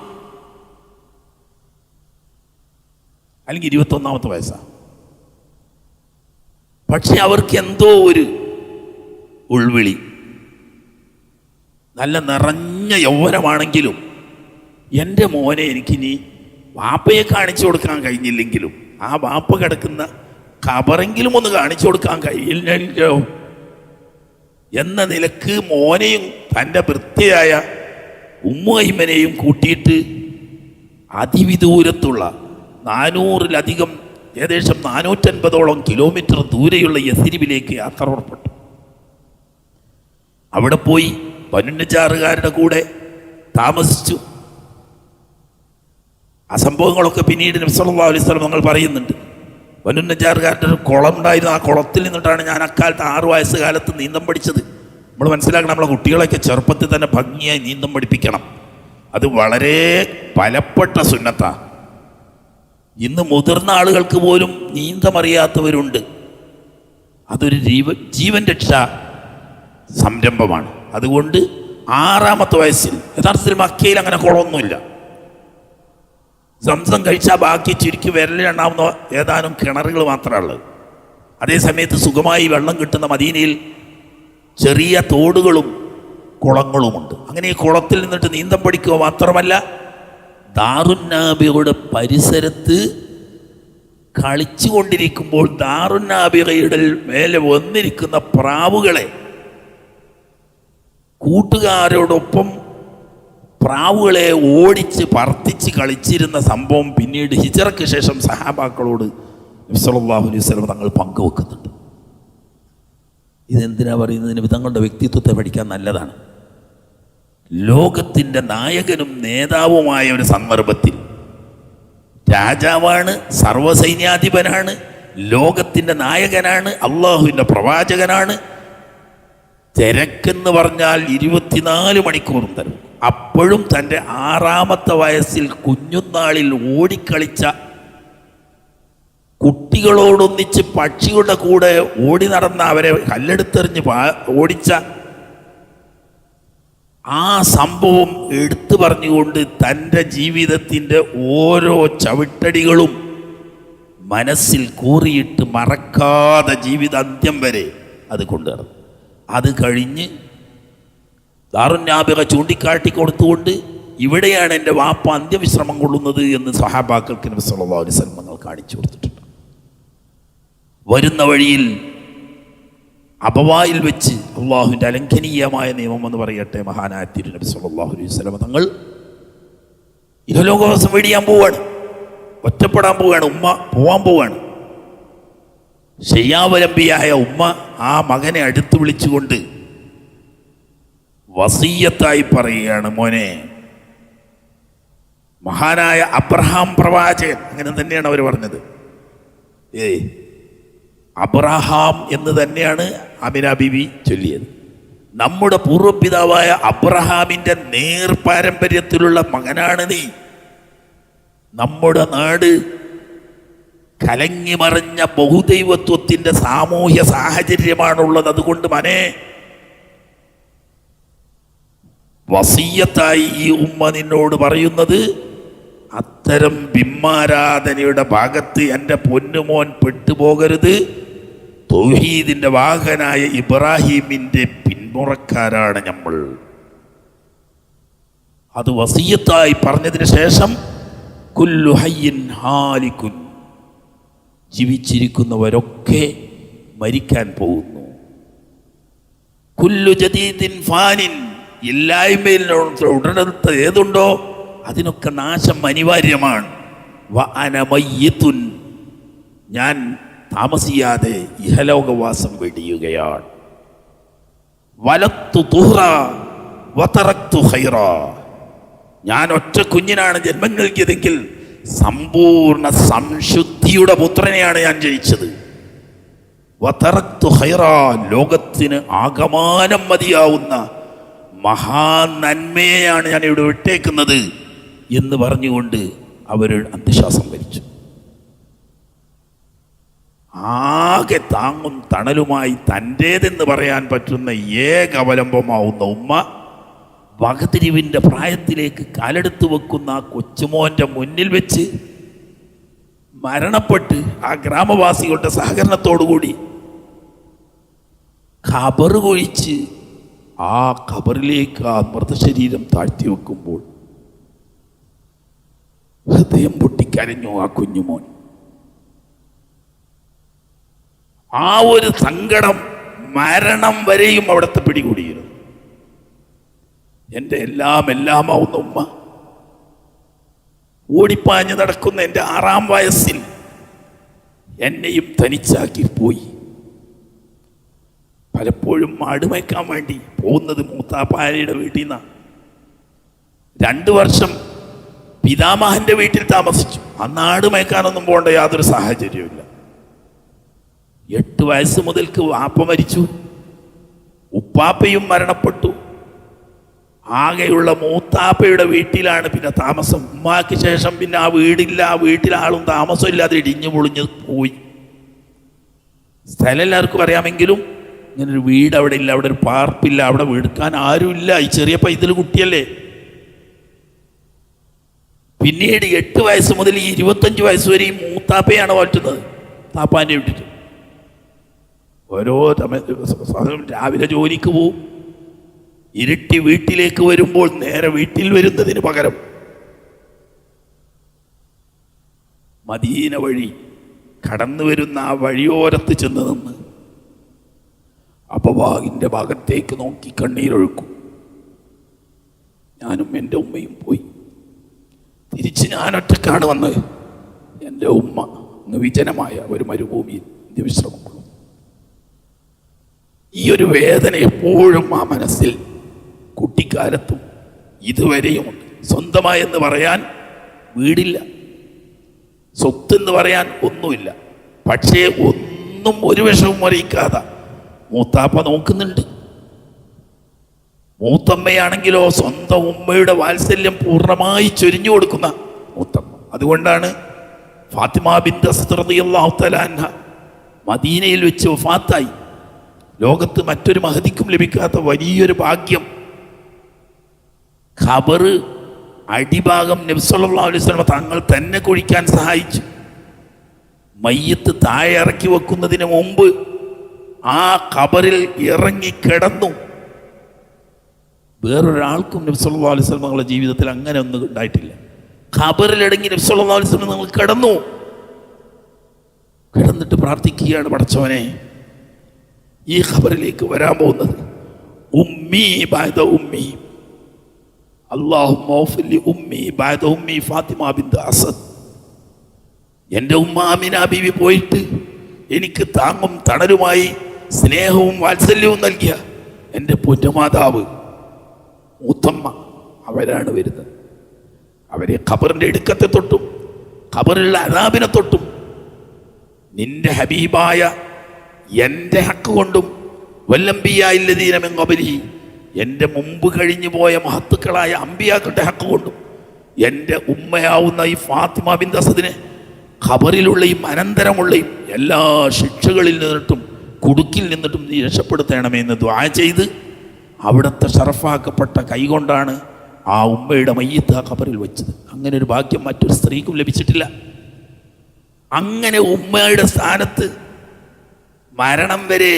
അല്ലെങ്കിൽ 21ാമത്തെ വയസ്സാണ്. പക്ഷെ അവർക്ക് എന്തോ ഒരു ഉൾവിളി, നല്ല നിറഞ്ഞ യൗവനമാണെങ്കിലും എൻ്റെ മോനെ എനിക്കിനി വാപ്പയെ കാണിച്ചു കൊടുക്കാൻ കഴിഞ്ഞില്ലെങ്കിലും ആ വാപ്പ കിടക്കുന്ന ഖബറെങ്കിലും ഒന്ന് കാണിച്ചു കൊടുക്കാൻ കഴിയില്ലല്ലോ എന്ന നിലക്ക് മോനെയും തൻ്റെ വൃത്തിയായ ഉമ്മൈമനെയും കൂട്ടിയിട്ട് അതിവിദൂരത്തുള്ള 400-ലധികം, ഏകദേശം 450ഓളം കിലോമീറ്റർ ദൂരെയുള്ള യസ്രിബിലേക്ക് യാത്ര പുറപ്പെട്ടു. അവിടെ പോയി ബനു നജ്ജാറുകാരുടെ കൂടെ താമസിച്ചു. ആ സംഭവങ്ങളൊക്കെ പിന്നീട് നബി സല്ലല്ലാഹു അലൈഹി വസല്ലം തങ്ങൾ പറയുന്നുണ്ട്. ബനു നജ്ജാറുകാരുടെ ഒരു കുളം ഉണ്ടായിരുന്നു. ആ കുളത്തിൽ നിന്നിട്ടാണ് ഞാൻ അക്കാലത്ത് 6 വയസ്സുകാലത്ത് നീന്തം പഠിച്ചത്. നമ്മൾ മനസ്സിലാക്കണം, നമ്മളെ കുട്ടികളെയൊക്കെ ചെറുപ്പത്തിൽ തന്നെ ഭംഗിയായി നീന്തം പഠിപ്പിക്കണം. അത് വളരെ ബലപ്പെട്ട സുന്നത്താണ്. ഇന്ന് മുതിർന്ന ആളുകൾക്ക് പോലും നീന്തമറിയാത്തവരുണ്ട്. അതൊരു ജീവൻ രക്ഷാ സംരംഭമാണ്. അതുകൊണ്ട് 6ാമത്തെ വയസ്സിൽ, യഥാർത്ഥത്തിൽ മക്കയിൽ അങ്ങനെ കുളമൊന്നുമില്ല, സംസം കഴിച്ചാൽ ബാക്കി ചുരുക്കി വിരലിലെണ്ണാവുന്ന ഏതാനും കിണറുകൾ മാത്രമേ ഉള്ളത്. അതേസമയത്ത് സുഖമായി വെള്ളം കിട്ടുന്ന മദീനയിൽ ചെറിയ തോടുകളും കുളങ്ങളുമുണ്ട്. അങ്ങനെ ഈ കുളത്തിൽ നിന്നിട്ട് നീന്തം പഠിക്കുക മാത്രമല്ല, ദാറുന്നാബിയുടെ പരിസരത്ത് കളിച്ചുകൊണ്ടിരിക്കുമ്പോൾ ദാറുന്നാബിയുടെ മേലെ വന്നിരിക്കുന്ന പ്രാവുകളെ കൂട്ടുകാരോടൊപ്പം പ്രാവുകളെ ഓടിച്ച് പറത്തിച്ച് കളിച്ചിരുന്ന സംഭവം പിന്നീട് ഹിജ്റയ്ക്ക് ശേഷം സഹാബാക്കളോട് നബി സല്ലല്ലാഹു അലൈഹി വസല്ലം തങ്ങൾ പങ്കുവെക്കുന്നുണ്ട്. ഇതെന്തിനാ പറയുന്നത്? നബി തങ്ങളുടെ വ്യക്തിത്വത്തെ പഠിക്കാൻ നല്ലതാണ്. ലോകത്തിൻ്റെ നായകനും നേതാവുമായ ഒരു സന്ദർഭത്തിൽ രാജാവാണ്, സർവ്വസൈന്യാധിപനാണ്, ലോകത്തിൻ്റെ നായകനാണ്, അള്ളാഹുവിൻ്റെ പ്രവാചകനാണ്. തിരക്കെന്ന് പറഞ്ഞാൽ 24 മണിക്കൂറും തരും. അപ്പോഴും തൻ്റെ 6ാമത്തെ വയസ്സിൽ കുഞ്ഞുനാളിൽ ഓടിക്കളിച്ച കുട്ടികളോടൊന്നിച്ച് പക്ഷികളുടെ കൂടെ ഓടി നടന്ന, അവരെ കല്ലെടുത്തെറിഞ്ഞ് ഓടിച്ച ആ സംഭവം എടുത്തു പറഞ്ഞുകൊണ്ട് തൻ്റെ ജീവിതത്തിൻ്റെ ഓരോ ചവിട്ടടികളും മനസ്സിൽ കൂറിയിട്ട് മറക്കാതെ ജീവിതാന്ത്യം വരെ അത് കൊണ്ടുനടന്നു. അത് കഴിഞ്ഞ് ദാറുന്നാബിഗ ചൂണ്ടിക്കാട്ടി കൊടുത്തുകൊണ്ട് ഇവിടെയാണ് എൻ്റെ വാപ്പ അന്ത്യവിശ്രമം കൊള്ളുന്നത് എന്ന് സഹാബാക്കൾക്ക് നബി സല്ലല്ലാഹു അലൈഹി വസല്ലം തങ്ങൾ കാണിച്ചു കൊടുത്തിട്ടുണ്ട്. വരുന്ന വഴിയിൽ അബവായിൽ വെച്ച് അള്ളാഹുവിൻ്റെ അലംഘനീയമായ നിയമം എന്ന് പറയട്ടെ, മഹാനായ തിരുനബി സല്ലല്ലാഹു അലൈഹി വസല്ലം തങ്ങൾ ഇഹലോകവാസം വെടിയാൻ പോവാണ്, ഒറ്റപ്പെടാൻ പോവുകയാണ്. ഉമ്മ പോവാൻ പോവാണ്. ശയ്യാവലംബിയായ ഉമ്മ ആ മകനെ അടുത്ത് വിളിച്ചുകൊണ്ട് വസിയ്യത്തായി പറയുകയാണ്, മോനെ, മഹാനായ അബ്രഹാം പ്രവാചകൻ, അങ്ങനെ തന്നെയാണ് അവർ പറഞ്ഞത്, അബ്രഹാം എന്ന് തന്നെയാണ് ആമിന ബീവി ചൊല്ലിയത്. നമ്മുടെ പൂർവ്വപിതാവായ അബ്രഹാമിൻ്റെ നേർപാരമ്പര്യത്തിലുള്ള മകനാണ് നീ. നമ്മുടെ നാട് കലങ്ങി മറിഞ്ഞ ബഹുദൈവത്വത്തിൻ്റെ സാമൂഹ്യ സാഹചര്യമാണുള്ളത്. അതുകൊണ്ട് മനെ, വസിയ്യത്തായി ഈ ഉമ്മ നിന്നോട് പറയുന്നത്, അത്തരം ബിംബാരാധനയുടെ ഭാഗത്ത് എൻ്റെ പൊന്നുമോൻ പെട്ടുപോകരുത്. തൗഹീദിൻ്റെ വാഹനായ ഇബ്രാഹീമിൻ്റെ പിന്മുറക്കാരാണ് നമ്മൾ. അത് വസിയ്യത്തായി പറഞ്ഞതിന് ശേഷം കുല്ലു ഹയ്യിൻ ഹാലികുൻ, ജീവിച്ചിരിക്കുന്നവരൊക്കെ മരിക്കാൻ പോകുന്നു. കുല്ലു ജദീദിൻ ഫാനിൻ, ഇല്ലായ്മയിൽ ഉടനടുത്ത ഏതുണ്ടോ അതിനൊക്കെ നാശം അനിവാര്യമാണ്. വ അന മയ്യിത്തുൻ, ഞാൻ താമസിയാതെ ഇഹലോകവാസം വെടിയുകയാണ്. വലത്തു തുഹ്റ വതറക്തു ഖൈറ, ഞാൻ ഒറ്റ കുഞ്ഞിനാണ് ജന്മം നൽകിയതെങ്കിൽ സമ്പൂർണ്ണ സംശുദ്ധിയുടെ പുത്രനെയാണ് ഞാൻ ജനിച്ചത്. വതറക്തു ഖൈറ, ലോകത്തിന് ആകമാനം മതിയാവുന്ന മഹാനന്മയെയാണ് ഞാൻ ഇവിടെ വിട്ടേക്കുന്നത് എന്ന് പറഞ്ഞുകൊണ്ട് അവർ അന്ത്യശ്വാസം വലിച്ചു. ആകെ താങ്ങും തണലുമായി തൻ്റേതെന്ന് പറയാൻ പറ്റുന്ന ഏക അവലംബമാവുന്ന ഉമ്മ വകതിരിവിൻ്റെ പ്രായത്തിലേക്ക് കാലെടുത്ത് വെക്കുന്ന ആ കൊച്ചുമോൻ്റെ മുന്നിൽ വെച്ച് മരണപ്പെട്ട് ആ ഗ്രാമവാസികളുടെ സഹകരണത്തോടുകൂടി ഖബർ കുഴിച്ച് ആ ഖബറിലേക്ക് ആ മൃതശരീരം താഴ്ത്തി വെക്കുമ്പോൾ ഹൃദയം പൊട്ടിക്കരഞ്ഞു ആ കുഞ്ഞുമോൻ. ആ ഒരു സങ്കടം മരണം വരെയും അവിടുത്തെ പിടികൂടിയിരുന്നു. എൻ്റെ എല്ലാമാവുന്ന ഉമ്മ ഓടിപ്പാഞ്ഞ് നടക്കുന്ന എൻ്റെ 6-ാം വയസ്സിൽ എന്നെയും തനിച്ചാക്കി പോയി. പലപ്പോഴും മാടുമേക്കാൻ വേണ്ടി പോകുന്നത് മൂത്താപ്പാരയുടെ വീട്ടിൽ നിന്നാണ്. 2 വർഷം പിതാമഹൻ്റെ വീട്ടിൽ താമസിച്ചു. അന്ന് ആടുമേക്കാനൊന്നും പോകേണ്ട യാതൊരു സാഹചര്യവുമില്ല. 8 വയസ്സ് മുതൽക്ക് വാപ്പ മരിച്ചു, ഉപ്പാപ്പയും മരണപ്പെട്ടു. ആകെയുള്ള മൂത്താപ്പയുടെ വീട്ടിലാണ് പിന്നെ താമസം. ഉമ്മാക്ക് ശേഷം പിന്നെ ആ വീടില്ല, ആ വീട്ടിൽ ആളും താമസമില്ലാതെ ഇടിഞ്ഞു പൊളിഞ്ഞ് പോയി. സ്ഥലം എല്ലാവർക്കും അറിയാമെങ്കിലും ഇങ്ങനൊരു വീട് അവിടെ ഇല്ല, അവിടെ ഒരു പാർപ്പില്ല, അവിടെ വീടുക്കാൻ ആരുമില്ല. ഈ ചെറിയ പൈതൽ കുട്ടിയല്ലേ. പിന്നീട് 8 വയസ്സ് മുതൽ 25 വയസ്സ് വരെ ഈ മൂത്താപ്പയാണ് വളർത്തുന്നത്, താപ്പാൻ്റെ വീട്ടിൽ. ഓരോ രാവിലെ ജോലിക്ക് പോവും, ഇരുട്ടി വീട്ടിലേക്ക് വരുമ്പോൾ നേരെ വീട്ടിൽ വരുന്നതിന് പകരം മദീന വഴി കടന്നു വരുന്ന ആ വഴിയോരത്ത് ചെന്ന് നിന്ന് അപവാഹിൻ്റെ ഭാഗത്തേക്ക് നോക്കി കണ്ണീരൊഴുക്കും. ഞാനും എൻ്റെ ഉമ്മയും പോയി. തിരിച്ച് ഞാൻ ഒറ്റക്കാണ് വന്നത്. എൻ്റെ ഉമ്മ അങ്ങ് വിജനമായ ഒരു മരുഭൂമിയിൽ വിശ്രമം കൊള്ളും. ഈ ഒരു വേദന എപ്പോഴും ആ മനസ്സിൽ കുട്ടിക്കാലത്തും ഇതുവരെയുമുണ്ട്. സ്വന്തമായെന്ന് പറയാൻ വീടില്ല, സ്വത്തെന്ന് പറയാൻ ഒന്നുമില്ല. പക്ഷേ ഒന്നും ഒരു വിഷവും അറിയിക്കാതെ മൂത്താപ്പ നോക്കുന്നുണ്ട്. മൂത്തമ്മയാണെങ്കിലോ സ്വന്തം ഉമ്മയുടെ വാത്സല്യം പൂർണ്ണമായി ചൊരിഞ്ഞു കൊടുക്കുന്ന മൂത്തമ്മ. അതുകൊണ്ടാണ് ഫാത്തിമ ബിൻത് അസ്ദ് റളിയല്ലാഹു തആല അൻഹ മദീനയിൽ വെച്ച് വഫാത്തായി. ലോകത്ത് മറ്റൊരു മഹദിക്കും ലഭിക്കാത്ത വലിയൊരു ഭാഗ്യം ഖബറ് അടിഭാഗം നബി സല്ലല്ലാഹു അലൈഹി വസല്ലം തങ്ങൾ തന്നെ കുഴിക്കാൻ സഹായിച്ചു. മയ്യത്ത് താഴെ ഇറക്കി വെക്കുന്നതിന് മുമ്പ് ആ ഖബറിൽ ഇറങ്ങിക്കിടന്നു. വേറൊരാൾക്കും നബി സല്ലല്ലാഹു അലൈഹി വസല്ലം തങ്ങളുടെ ജീവിതത്തിൽ അങ്ങനെ ഒന്നും ഉണ്ടായിട്ടില്ല. ഖബറിലിടങ്ങി നബി സല്ലല്ലാഹു അലൈഹി വസല്ലം തങ്ങൾ കിടന്നു. കിടന്നിട്ട് പ്രാർത്ഥിക്കുകയാണ്, പടച്ചവനെ, ഈ ഖബറിലേക്ക് വരാൻ പോകുന്നത് ഉമ്മി ബഅദ ഉമ്മി, അല്ലാഹുമ്മ ഗ്ഫിർ ലി ഉമ്മി ബഅദ ഉമ്മി ഫാത്തിമ ബിൻത് അസദ്. എൻ്റെ ഉമ്മ ആമിന ബീവി പോയിട്ട് എനിക്ക് താങ്ങും തണലുമായി സ്നേഹവും വാത്സല്യവും നൽകിയ എൻ്റെ പൊന്നുമാതാവ് മൂത്തമ്മ, അവരാണ് വരുന്നത്. അവരെ ഖബറിൻ്റെ ഇടുക്കത്തെ തൊട്ടും ഖബറിലുള്ള അദാബിനെ തൊട്ടും നിന്റെ ഹബീബായ എൻ്റെ ഹക്ക് കൊണ്ടും വല്ലംബിയായില്ലദീന മിൻ ഖബ്ലി, എൻ്റെ മുമ്പ് കഴിഞ്ഞു പോയ മഹത്തുക്കളായ അമ്പിയാക്കളുടെ ഹക്ക് കൊണ്ടും എൻ്റെ ഉമ്മയാവുന്ന ഈ ഫാത്തിമ ബിൻത് അസദിനെ ഖബറിലുള്ളയും അനന്തരമുള്ളയും എല്ലാ ശിക്ഷകളിൽ നിന്നിട്ടും കുടുക്കിൽ നിന്നിട്ടും നീ രക്ഷപ്പെടുത്തണമെന്ന് ദുആ ചെയ്ത് അവിടുത്തെ ഷറഫാക്കപ്പെട്ട കൈകൊണ്ടാണ് ആ ഉമ്മയുടെ മയ്യത്ത് ആ ഖബറിൽ വെച്ചത്. അങ്ങനെ ഒരു ഭാഗ്യം മറ്റൊരു സ്ത്രീക്കും ലഭിച്ചിട്ടില്ല. അങ്ങനെ ഉമ്മയുടെ സ്ഥാനത്ത് മരണം വരെ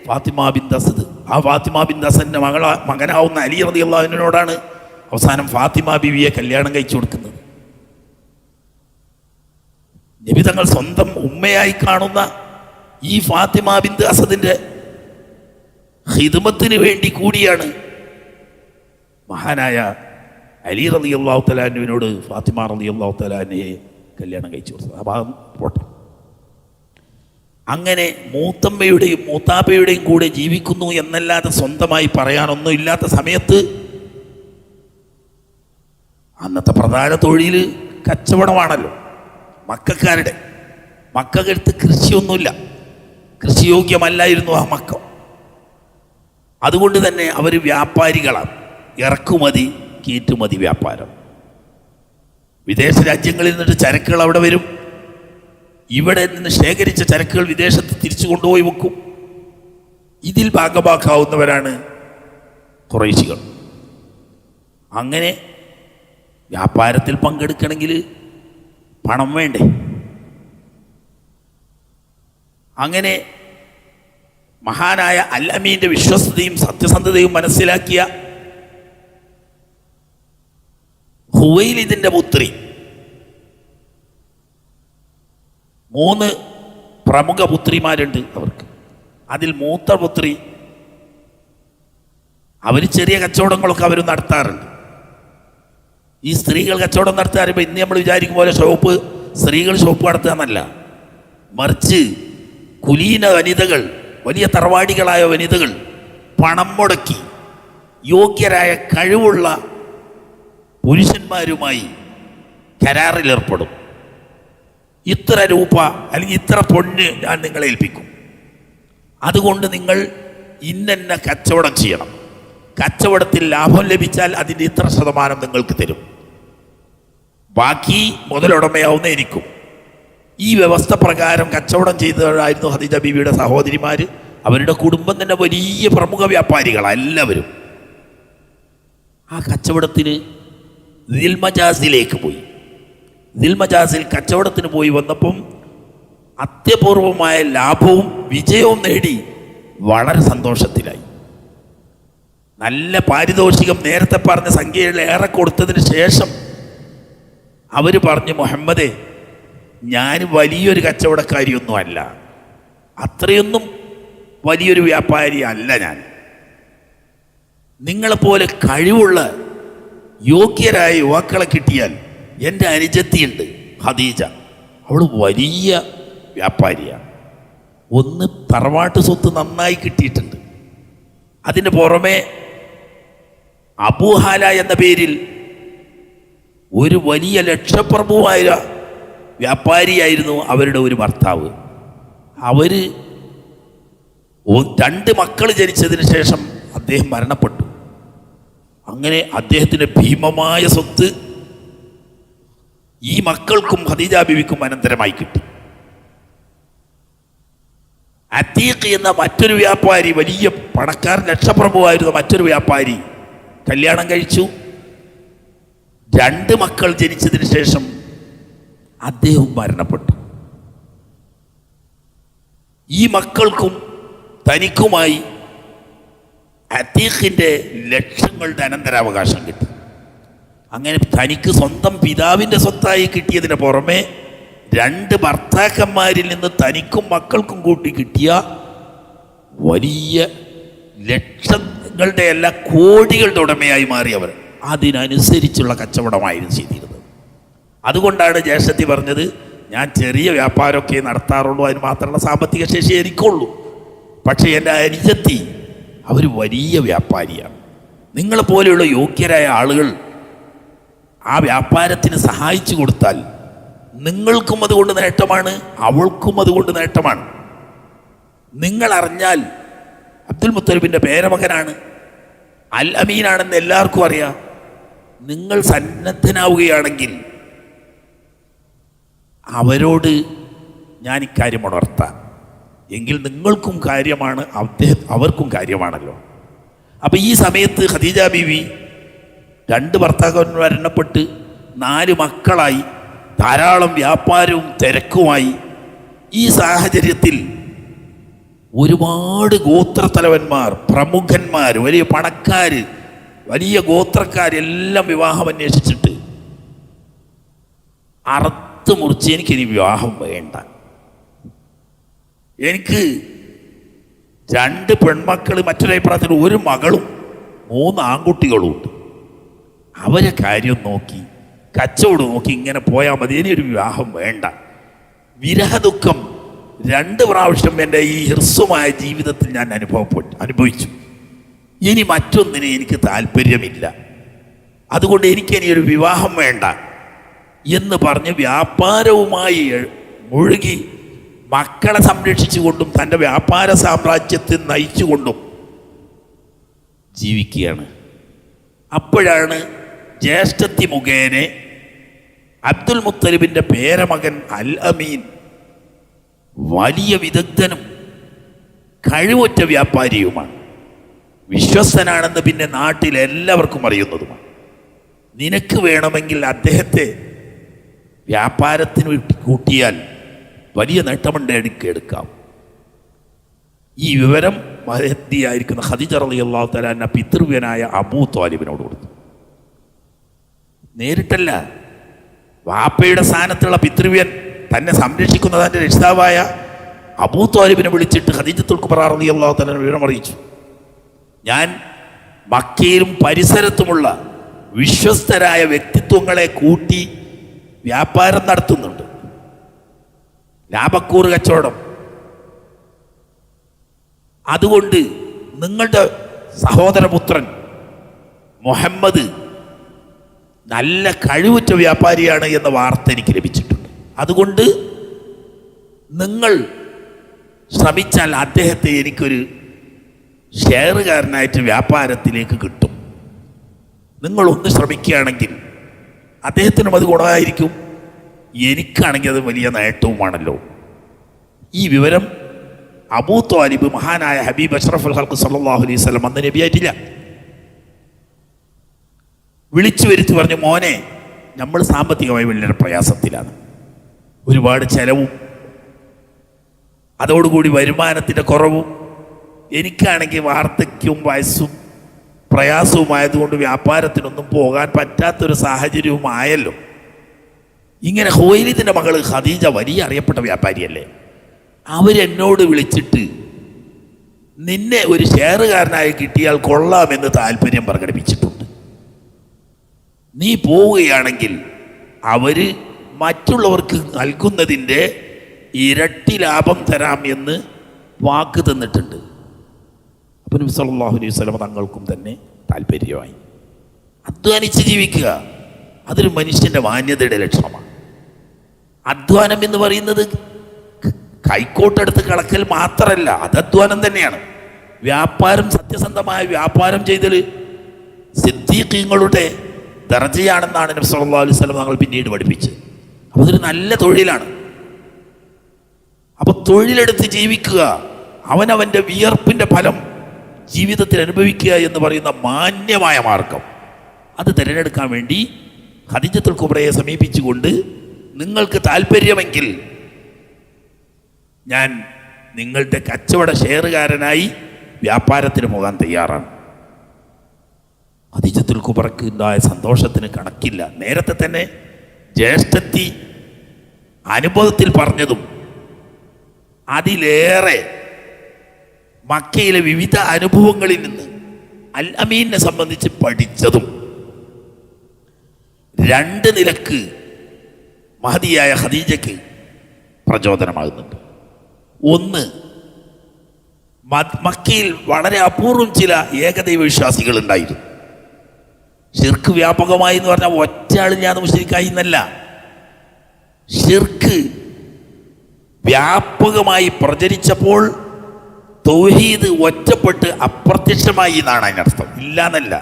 ഫാത്തിമ ബിൻത് അസദ്, ആ ഫാത്തിമ ബിൻത് അസദിൻ്റെ മകനാവുന്ന അലി റളിയല്ലാഹു അൻഹുവിനോടാണ് അവസാനം ഫാത്തിമ ബീവിയെ കല്യാണം കഴിച്ചു കൊടുക്കുന്നത്. നബി തങ്ങൾ സ്വന്തം ഉമ്മയായി കാണുന്ന ഈ ഫാത്തിമ ബിൻത് അസദിൻ്റെ ഖിദ്മത്തിന് വേണ്ടി കൂടിയാണ് മഹാനായ അലി റളിയല്ലാഹു തആല അൻഹുവിനോട് ഫാത്തിമ റളിയല്ലാഹു തആല അൻഹയെ കല്യാണം കഴിച്ചു കൊടുത്തത്. ആ ഭാഗം പോട്ടെ. അങ്ങനെ മൂത്തമ്മയുടെയും മൂത്താപ്പയുടെയും കൂടെ ജീവിക്കുന്നു എന്നല്ലാതെ സ്വന്തമായി പറയാനൊന്നും ഇല്ലാത്ത സമയത്ത് അന്നത്തെ പ്രധാന തൊഴിൽ കച്ചവടമാണല്ലോ. മക്കകടുത്ത് കൃഷിയൊന്നുമില്ല, കൃഷിയോഗ്യമല്ലായിരുന്നു ആ മക്ക. അതുകൊണ്ട് തന്നെ അവർ വ്യാപാരികളാണ്. ഇറക്കുമതി കയറ്റുമതി വ്യാപാരം. വിദേശ രാജ്യങ്ങളിൽ നിന്നിട്ട് ചരക്കുകൾ അവിടെ വരും. ഇവിടെ നിന്ന് ശേഖരിച്ച ചരക്കുകൾ വിദേശത്ത് തിരിച്ചു കൊണ്ടുപോയി വെക്കും. ഇതിൽ ഭാഗഭാക്കാവുന്നവരാണ് ഖുറൈശികൾ. അങ്ങനെ വ്യാപാരത്തിൽ പങ്കെടുക്കണമെങ്കിൽ പണം വേണ്ടേ? അങ്ങനെ മഹാനായ അൽ അമീൻ്റെ വിശ്വസ്തയും സത്യസന്ധതയും മനസ്സിലാക്കിയ ഹുവൈലിദിൻ്റെ പുത്രി, 3 പ്രമുഖ പുത്രിമാരുണ്ട് അവർക്ക്. അതിൽ മൂത്ത പുത്രി, അവർ ചെറിയ കച്ചവടങ്ങളൊക്കെ അവർ നടത്താറുണ്ട്. ഈ സ്ത്രീകൾ കച്ചവടം നടത്താറുമ്പോൾ ഇന്ന് നമ്മൾ വിചാരിക്കും പോലെ സ്ത്രീകൾ ഷോപ്പ് നടത്തുക എന്നല്ല, മറിച്ച് കുലീന വനിതകൾ, വലിയ തറവാടികളായ വനിതകൾ പണം മുടക്കി യോഗ്യരായ കഴിവുള്ള പുരുഷന്മാരുമായി കരാറിലേർപ്പെടും. ഇത്ര രൂപ അല്ലെങ്കിൽ ഇത്ര പൊന്ന് ഞാൻ നിങ്ങളെ ഏൽപ്പിക്കും, അതുകൊണ്ട് നിങ്ങൾ ഇന്ന കച്ചവടം ചെയ്യണം, കച്ചവടത്തിൽ ലാഭം ലഭിച്ചാൽ അതിൻ്റെ ഇത്ര ശതമാനം നിങ്ങൾക്ക് തരും, ബാക്കി മുതലുടമയാവുന്നതായിരിക്കും. ഈ വ്യവസ്ഥ പ്രകാരം കച്ചവടം ചെയ്തവരായിരുന്നു ഖദീജ ബീവിയുടെ സഹോദരിമാർ. അവരുടെ കുടുംബം തന്നെ വലിയ പ്രമുഖ വ്യാപാരികളാണ് എല്ലാവരും. ആ കച്ചവടത്തിന് ദിൽമജാസിലേക്ക് പോയി. ദിൽമജാസിൽ കച്ചവടത്തിന് പോയി വന്നപ്പം അത്യപൂർവമായ ലാഭവും വിജയവും നേടി വളരെ സന്തോഷത്തിലായി. നല്ല പാരിതോഷികം നേരത്തെ പറഞ്ഞ സംഖ്യയിൽ ഏറെ കൊടുത്തതിന് ശേഷം അവർ പറഞ്ഞു, മുഹമ്മദേ, ഞാൻ വലിയൊരു കച്ചവടക്കാരിയൊന്നും അല്ല, അത്രയൊന്നും വലിയൊരു വ്യാപാരി അല്ല ഞാൻ. നിങ്ങളെപ്പോലെ കഴിവുള്ള യോഗ്യരായ യുവാക്കളെ കിട്ടിയാൽ എൻ്റെ അനുജത്തിയുണ്ട് ഖദീജ, അവൾ വലിയ വ്യാപാരിയാണ്. ഒന്ന് തറവാട്ട് സ്വത്ത് നന്നായി കിട്ടിയിട്ടുണ്ട്, അതിന് പുറമെ അബൂഹാല എന്ന പേരിൽ ഒരു വലിയ ലക്ഷപ്രഭുവായ വ്യാപാരിയായിരുന്നു അവരുടെ ഒരു ഭർത്താവ്. അവർ 2 മക്കൾ ജനിച്ചതിന് ശേഷം അദ്ദേഹം മരണപ്പെട്ടു. അങ്ങനെ അദ്ദേഹത്തിന് ഭീമമായ സ്വത്ത് ഈ മക്കൾക്കും ഖദീജ ബീവിക്കും അനന്തരമായി കിട്ടി. അത്തീഖ് എന്ന മറ്റൊരു വ്യാപാരി, വലിയ പണക്കാരൻ ലക്ഷപ്രഭുവായിരുന്ന മറ്റൊരു വ്യാപാരി കല്യാണം കഴിച്ചു. 2 മക്കൾ ജനിച്ചതിന് ശേഷം അദ്ദേഹം മരണപ്പെട്ടു. ഈ മക്കൾക്കും തനിക്കുമായി അതീഖിൻ്റെ ലക്ഷങ്ങളുടെ അനന്തരാവകാശം കിട്ടി. അങ്ങനെ തനിക്ക് സ്വന്തം പിതാവിൻ്റെ സ്വത്തായി കിട്ടിയതിന് പുറമെ 2 ഭർത്താക്കന്മാരിൽ നിന്ന് തനിക്കും മക്കൾക്കും കൂട്ടി കിട്ടിയ വലിയ ലക്ഷങ്ങളുടെ അല്ല കോടികളുടെ ഉടമയായി മാറിയവർ. അതിനനുസരിച്ചുള്ള കച്ചവടമായിരുന്നു ചെയ്തിരുന്നത്. അതുകൊണ്ടാണ് ജ്യേഷ്ഠത്തി പറഞ്ഞത്, ഞാൻ ചെറിയ വ്യാപാരമൊക്കെ നടത്താറുള്ളൂ, അതിന് മാത്രമുള്ള സാമ്പത്തിക ശേഷി എനിക്കുള്ളൂ. പക്ഷേ എൻ്റെ അനുജത്തി അവർ വലിയ വ്യാപാരിയാണ്. നിങ്ങളെപ്പോലെയുള്ള യോഗ്യരായ ആളുകൾ ആ വ്യാപാരത്തിന് സഹായിച്ചു കൊടുത്താൽ നിങ്ങൾക്കും അതുകൊണ്ട് നേട്ടമാണ്, അവൾക്കും അതുകൊണ്ട് നേട്ടമാണ്. നിങ്ങൾ അറിഞ്ഞാൽ അബ്ദുൽ മുത്തലിബിൻ്റെ പേരമകനാണ്, അൽ അമീനാണെന്ന് എല്ലാവർക്കും അറിയാം. നിങ്ങൾ സന്നദ്ധനാവുകയാണെങ്കിൽ അവരോട് ഞാൻ ഇക്കാര്യം ഉണർത്താം, എങ്കിൽ നിങ്ങൾക്കും കാര്യമാണ്, അവർക്കും കാര്യമാണല്ലോ. അപ്പം ഈ സമയത്ത് ഖദീജ ബീവി 2 ഭർത്താക്കന്മാർ മരണപ്പെട്ട് 4 മക്കളായി, ധാരാളം വ്യാപാരവും തിരക്കുമായി. ഈ സാഹചര്യത്തിൽ ഒരുപാട് ഗോത്രത്തലവന്മാർ, പ്രമുഖന്മാർ, വലിയ പണക്കാർ, വലിയ ഗോത്രക്കാരെല്ലാം വിവാഹം അന്വേഷിച്ചിട്ട് അറുത്ത് മുറിച്ച് എനിക്കിനി വിവാഹം വേണ്ട, എനിക്ക് 2 പെൺമക്കൾ, മറ്റൊരഭിപ്രായത്തിൽ 1 മകളും 3 ആൺകുട്ടികളും ഉണ്ട്, അവരെ കാര്യം നോക്കി കച്ചവടം നോക്കി ഇങ്ങനെ പോയാൽ മതി, ഇനി ഒരു വിവാഹം വേണ്ട. വിരഹദുഃഖം 2 പ്രാവശ്യം എൻ്റെ ഈ ഹ്രസ്വമായ ജീവിതത്തിൽ ഞാൻ അനുഭവിച്ചു. ഇനി മറ്റൊന്നിന് എനിക്ക് താല്പര്യമില്ല, അതുകൊണ്ട് എനിക്കിനിയൊരു വിവാഹം വേണ്ട എന്ന് പറഞ്ഞ് വ്യാപാരവുമായി മുഴുകി മക്കളെ സംരക്ഷിച്ചുകൊണ്ടും തൻ്റെ വ്യാപാര സാമ്രാജ്യത്തെ നയിച്ചുകൊണ്ടും ജീവിക്കുകയാണ്. അപ്പോഴാണ് ജ്യേഷ്ഠത്തി മുഖേന അബ്ദുൽ മുത്തലിബിൻ്റെ പേരമകൻ അൽ അമീൻ വലിയ വിദഗ്ധനും കഴിവുറ്റ വ്യാപാരിയുമാണ്, വിശ്വസ്തനാണെന്ന് പിന്നെ നാട്ടിൽ എല്ലാവർക്കും അറിയുന്നതുമാണ്. നിനക്ക് വേണമെങ്കിൽ അദ്ദേഹത്തെ വ്യാപാരത്തിന് കൂട്ടിയാൽ വലിയ നേട്ടമുണ്ട്, എടുക്കാം. ഈ വിവരം മഹദിയായിരിക്കുന്ന ഖദീജ റളിയല്ലാഹു തആല അൻഹ പിതൃവ്യനായ അബൂ ത്വാലിബിനോട് കൊടുത്തു. നേരിട്ടല്ല, വാപ്പയുടെ സ്ഥാനത്തുള്ള പിതൃവ്യൻ തന്നെ സംരക്ഷിക്കുന്ന തൻ്റെ രക്ഷിതാവായ അബൂ ത്വാലിബിനെ വിളിച്ചിട്ട് ഖദീജത്തുൽ കുബ്ര റളിയല്ലാഹു തആല വിവരം അറിയിച്ചു. ഞാൻ മക്കയിലും പരിസരത്തുമുള്ള വിശ്വസ്തരായ വ്യക്തിത്വങ്ങളെ കൂട്ടി വ്യാപാരം നടത്തുന്നുണ്ട്, ലാഭക്കൂറ് കച്ചവടം. അതുകൊണ്ട് നിങ്ങളുടെ സഹോദരപുത്രൻ മുഹമ്മദ് നല്ല കഴിവുറ്റ വ്യാപാരിയാണ് എന്ന വാർത്ത എനിക്ക് ലഭിച്ചിട്ടുണ്ട്. അതുകൊണ്ട് നിങ്ങൾ ശ്രമിച്ചാൽ അദ്ദേഹത്തെ എനിക്കൊരു ഷെയറുകാരനായിട്ട് വ്യാപാരത്തിലേക്ക് കിട്ടും. നിങ്ങളൊന്ന് ശ്രമിക്കുകയാണെങ്കിൽ അദ്ദേഹത്തിനും അത് ഗുണമായിരിക്കും, എനിക്കാണെങ്കിൽ അത് വലിയ നേട്ടവുമാണല്ലോ. ഈ വിവരം അബൂ ത്വാലിബ് മഹാനായ ഹബീബ് അഷ്റഫുൽ ഖൽഖ് സല്ലല്ലാഹു അലൈഹി വസല്ലം അന്ന് നബിയായിട്ടില്ല, വിളിച്ചു വരുത്തി പറഞ്ഞു, മോനെ, നമ്മൾ സാമ്പത്തികമായി വലിയൊരു പ്രയാസത്തിലാണ്, ഒരുപാട് ചെലവും അതോടുകൂടി വരുമാനത്തിൻ്റെ കുറവും, എനിക്കാണെങ്കിൽ വാർദ്ധക്യവും വയസ്സും പ്രയാസവുമായതുകൊണ്ട് വ്യാപാരത്തിനൊന്നും പോകാൻ പറ്റാത്തൊരു സാഹചര്യവുമായല്ലോ. ഇങ്ങനെ ഖുവൈലിദിൻ്റെ മകൾ ഖദീജ വലിയ അറിയപ്പെട്ട വ്യാപാരിയല്ലേ, അവരെന്നോട് വിളിച്ചിട്ട് നിന്നെ ഒരു ഷെയറുകാരനായി കിട്ടിയാൽ കൊള്ളാമെന്ന് താല്പര്യം പ്രകടിപ്പിച്ചിട്ടുണ്ട്. നീ പോവുകയാണെങ്കിൽ അവർ മറ്റുള്ളവർക്ക് നൽകുന്നതിൻ്റെ ഇരട്ടി ലാഭം തരാം എന്ന് വാക്ക് തന്നിട്ടുണ്ട്. അപ്പോൾ നബി സല്ലല്ലാഹു അലൈഹി വസല്ലം തങ്ങൾക്കും തന്നെ താല്പര്യമായി. അധ്വാനിച്ച് ജീവിക്കുക, അതൊരു മനുഷ്യൻ്റെ മാന്യതയുടെ ലക്ഷണമാണ്. അധ്വാനം എന്ന് പറയുന്നത് കൈക്കോട്ടെടുത്ത് കളക്കൽ മാത്രമല്ല, അത് അധ്വാനം തന്നെയാണ്. വ്യാപാരം, സത്യസന്ധമായ വ്യാപാരം ചെയ്തൽ സിദ്ദീഖീങ്ങളുടെ ദർജയാണെന്നാണ് നബി സല്ലല്ലാഹു അലൈഹി വസല്ലം തങ്ങൾ പിന്നീട് പഠിപ്പിച്ചത്. അപ്പോൾ അതൊരു നല്ല തൊഴിലാണ്. അപ്പോൾ തൊഴിലെടുത്ത് ജീവിക്കുക, അവനവൻ്റെ വിയർപ്പിൻ്റെ ഫലം ജീവിതത്തിൽ അനുഭവിക്കുക എന്ന് പറയുന്ന മാന്യമായ മാർഗം, അത് തിരഞ്ഞെടുക്കാൻ വേണ്ടി ഖദീജത്തുൽ കുബ്രയെ സമീപിച്ചുകൊണ്ട് നിങ്ങൾക്ക് താല്പര്യമെങ്കിൽ ഞാൻ നിങ്ങളുടെ കച്ചവട ഷെയറുകാരനായി വ്യാപാരത്തിന് പോകാൻ തയ്യാറാണ്. ഖദീജത്തുൽ കുബ്രക്ക് ഉണ്ടായ സന്തോഷത്തിന് കണക്കില്ല. നേരത്തെ തന്നെ ജ്യേഷ്ഠത്തി അനുഭവത്തിൽ പറഞ്ഞതും അതിലേറെ മക്കയിലെ വിവിധ അനുഭവങ്ങളിൽ നിന്ന് അൽ അമീനെ സംബന്ധിച്ച് പഠിച്ചതും രണ്ട് നിലക്ക് മഹദിയായ ഖദീജയ്ക്ക് പ്രചോദനമാകുന്നുണ്ട്. ഒന്ന്, മക്കയിൽ വളരെ അപൂർവം ചില ഏകദൈവ വിശ്വാസികൾ ഉണ്ടായിരുന്നു. ഷിർക്ക് വ്യാപകമായി എന്ന് പറഞ്ഞാൽ ഒറ്റ ആളില്ലാതെ മുശ്രിക്കായി എന്നല്ല, ഷിർക്ക് വ്യാപകമായി പ്രചരിച്ചപ്പോൾ തൗഹീദ് ഒറ്റപ്പെട്ട് അപ്രത്യക്ഷമായി എന്നാണ് അതിനർത്ഥം, ഇല്ല എന്നല്ല.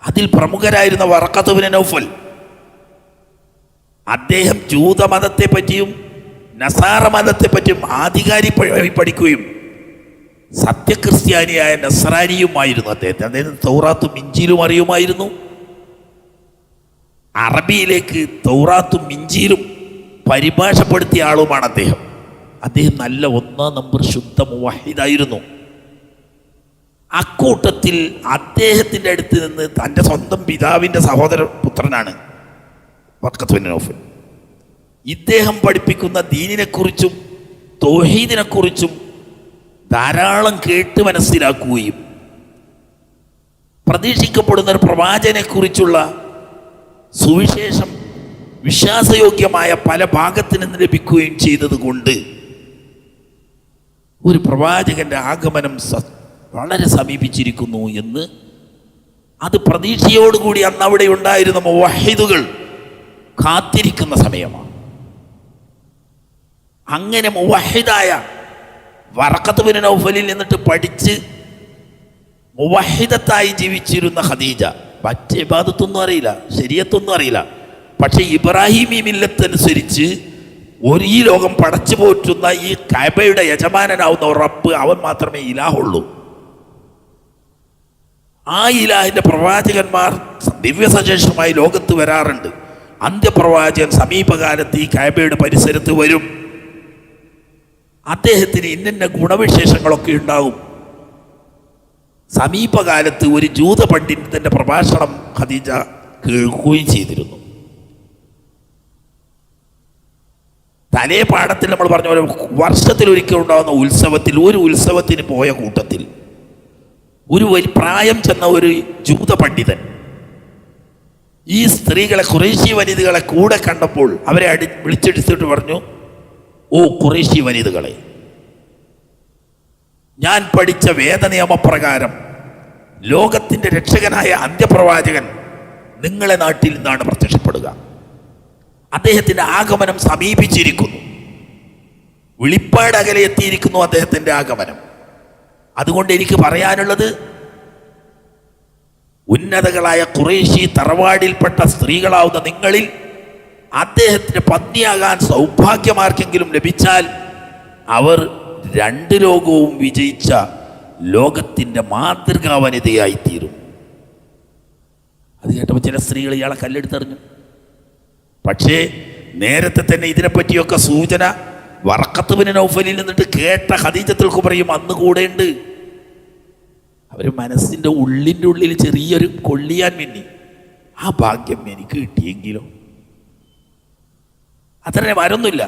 അതിൽ പ്രമുഖരായിരുന്ന വറഖത്ത് ഇബ്നു നൗഫൽ, അദ്ദേഹം ജൂതമതത്തെ പറ്റിയും നസാറ മതത്തെ പറ്റിയും ആധികാരികമായി പഠിക്കുകയും സത്യക്രിസ്ത്യാനിയായ നസ്രാനിയുമായിരുന്നു. അദ്ദേഹം തൗറാത്തും ഇഞ്ചീലും അറിയുമായിരുന്നു. അറബിയിലേക്ക് തൗറാത്തും ഇഞ്ചീലും പരിഭാഷപ്പെടുത്തിയ ആളുമാണ് അദ്ദേഹം. അദ്ദേഹം നല്ല 1 നമ്പർ ശുദ്ധ മുവഹിദായിരുന്നു. അക്കൂട്ടത്തിൽ അദ്ദേഹത്തിൻ്റെ അടുത്ത് നിന്ന് തൻ്റെ സ്വന്തം പിതാവിൻ്റെ സഹോദര പുത്രനാണ് വറഖത്ത് ഇബ്നു നൗഫൽ. ഇദ്ദേഹം പഠിപ്പിക്കുന്ന ദീനിനെക്കുറിച്ചും തൗഹീദിനെക്കുറിച്ചും ധാരാളം കേട്ട് മനസ്സിലാക്കുകയും പ്രതീക്ഷിക്കപ്പെടുന്ന ഒരു പ്രവാചകനെക്കുറിച്ചുള്ള സുവിശേഷം വിശ്വാസയോഗ്യമായ പല ഭാഗത്തു നിന്ന് ലഭിക്കുകയും ചെയ്തതുകൊണ്ട് ഒരു പ്രവാചകന്റെ ആഗമനം വളരെ സമീപിച്ചിരിക്കുന്നു എന്ന് അത് പ്രതീക്ഷയോടുകൂടി അന്ന് അവിടെ ഉണ്ടായിരുന്ന മുവഹിദുകൾ കാത്തിരിക്കുന്ന സമയമാണ്. അങ്ങനെ മുവഹിദായ വറഖത്ത് ഇബ്നു നൗഫലിൽ നിന്നിട്ട് പഠിച്ച് മുവഹിദത്തായി ജീവിച്ചിരുന്ന ഖദീജ മറ്റേ ഇബാദത്തൊന്നും അറിയില്ല, ശരീഅത്തൊന്നും അറിയില്ല. പക്ഷെ ഇബ്രാഹിമി മില്ലത്തനുസരിച്ച് ഈ ലോകം പടച്ചു പോറ്റുന്ന ഈ കഅബയുടെ യജമാനനാവുന്ന റബ്ബ് അവൻ മാത്രമേ ഇലാഹുള്ളൂ. ആ ഇലാഹിന്റെ പ്രവാചകന്മാർ ദിവ്യ സജേഷമായി ലോകത്ത് വരാറുണ്ട്. അന്ത്യപ്രവാചകൻ സമീപകാലത്ത് ഈ കഅബയുടെ പരിസരത്ത് വരും. അദ്ദേഹത്തിന് ഇന്ന ഗുണവിശേഷങ്ങളൊക്കെ ഉണ്ടാകും. സമീപകാലത്ത് ഒരു ജൂത പണ്ഡിതന്റെ പ്രഭാഷണം ഖദീജ കേൾക്കുകയും ചെയ്തിരുന്നു. തലേ പാഠത്തിൽ നമ്മൾ പറഞ്ഞ പോലെ വർഷത്തിലൊരിക്കൽ ഉണ്ടാകുന്ന ഉത്സവത്തിൽ, ഒരു ഉത്സവത്തിന് പോയ കൂട്ടത്തിൽ ഒരു പ്രായം ചെന്ന ഒരു ജൂത പണ്ഡിതൻ ഈ സ്ത്രീകളെ, ഖുറൈശി വനിതകളെ കൂടെ കണ്ടപ്പോൾ അവരെ വിളിച്ചെടുത്തിട്ട് പറഞ്ഞു, ഓ ഖുറൈശി വനിതകളെ, ഞാൻ പഠിച്ച വേദനിയമപ്രകാരം ലോകത്തിൻ്റെ രക്ഷകനായ അന്ത്യപ്രവാചകൻ നിങ്ങളെ നാട്ടിൽ നിന്നാണ് പ്രത്യക്ഷപ്പെടുക. അദ്ദേഹത്തിൻ്റെ ആഗമനം സമീപിച്ചിരിക്കുന്നു, വെളിപ്പാട് അകലെ എത്തിയിരിക്കുന്നു അദ്ദേഹത്തിൻ്റെ ആഗമനം. അതുകൊണ്ട് എനിക്ക് പറയാനുള്ളത്, ഉന്നതകളായ ഖുറൈശി തറവാടിൽപ്പെട്ട സ്ത്രീകളാവുന്ന നിങ്ങളിൽ അദ്ദേഹത്തിന് പത്നിയാകാൻ സൗഭാഗ്യമാർക്കെങ്കിലും ലഭിച്ചാൽ അവർ 2 ലോകവും വിജയിച്ച ലോകത്തിൻ്റെ മാതൃകാ വനിതയായിത്തീരും. അത് കേട്ടപ്പോൾ ചില സ്ത്രീകൾ ഇയാളെ കല്ലെടുത്തെറിഞ്ഞു. പക്ഷേ നേരത്തെ തന്നെ ഇതിനെപ്പറ്റിയൊക്കെ സൂചന വറഖത്ത് ഇബ്നു നൗഫലിൽ നിന്നിട്ട് കേട്ട ഖദീജത്തുൽ കുബ്രയും അന്ന് കൂടെയുണ്ട്. അവർ മനസ്സിൻ്റെ ഉള്ളിൻ്റെ ഉള്ളിൽ ചെറിയൊരു കൊള്ളിയാൻ വേണ്ടി, ആ ഭാഗ്യം എനിക്ക് കിട്ടിയെങ്കിലോ, അത്ര മരൊന്നുമില്ല.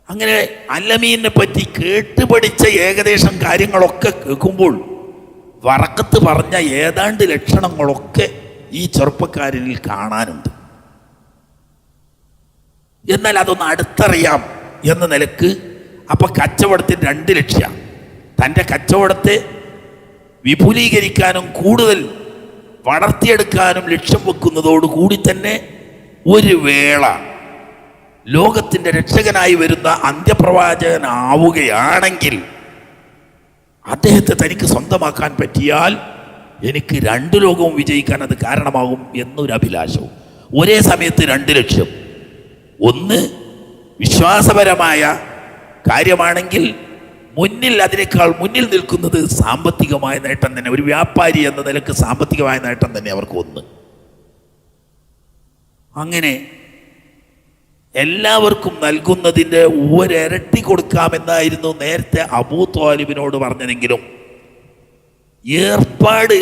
അങ്ങനെ അല്ലമീനെ പറ്റി കേട്ടുപഠിച്ച ഏകദേശം കാര്യങ്ങളൊക്കെ കേൾക്കുമ്പോൾ വറഖത്ത് പറഞ്ഞ ഏതാണ്ട് ലക്ഷണങ്ങളൊക്കെ ഈ ചെറുപ്പക്കാരനിൽ കാണാനുണ്ട്. എന്നാൽ അതൊന്ന് അടുത്തറിയാം എന്ന നിലക്ക് അപ്പം കച്ചവടത്തിന് 2 ലക്ഷ്യം. തൻ്റെ കച്ചവടത്തെ വിപുലീകരിക്കാനും കൂടുതൽ വളർത്തിയെടുക്കാനും ലക്ഷ്യം വെക്കുന്നതോടുകൂടി തന്നെ ഒരു വേള ലോകത്തിൻ്റെ രക്ഷകനായി വരുന്ന അന്ത്യപ്രവാചകനാവുകയാണെങ്കിൽ അദ്ദേഹത്തെ തനിക്ക് സ്വന്തമാക്കാൻ പറ്റിയാൽ എനിക്ക് 2 ലോകവും വിജയിക്കാൻ അത് കാരണമാകും എന്നൊരു അഭിലാഷവും. ഒരേ സമയത്ത് 2 ലക്ഷ്യം. ഒന്ന്, വിശ്വാസപരമായ കാര്യമാണെങ്കിൽ അതിനേക്കാൾ മുന്നിൽ നിൽക്കുന്നത് സാമ്പത്തികമായ നേട്ടം തന്നെ. ഒരു വ്യാപാരി എന്ന നിലക്ക് സാമ്പത്തികമായ നേട്ടം തന്നെ അവർക്ക് ഒന്ന്. അങ്ങനെ എല്ലാവർക്കും നൽകുന്നതിൻ്റെ ഒരിരട്ടി കൊടുക്കാമെന്നായിരുന്നു നേരത്തെ അബൂ ത്വാലിബിനോട് പറഞ്ഞതെങ്കിലും ഏർപ്പാട്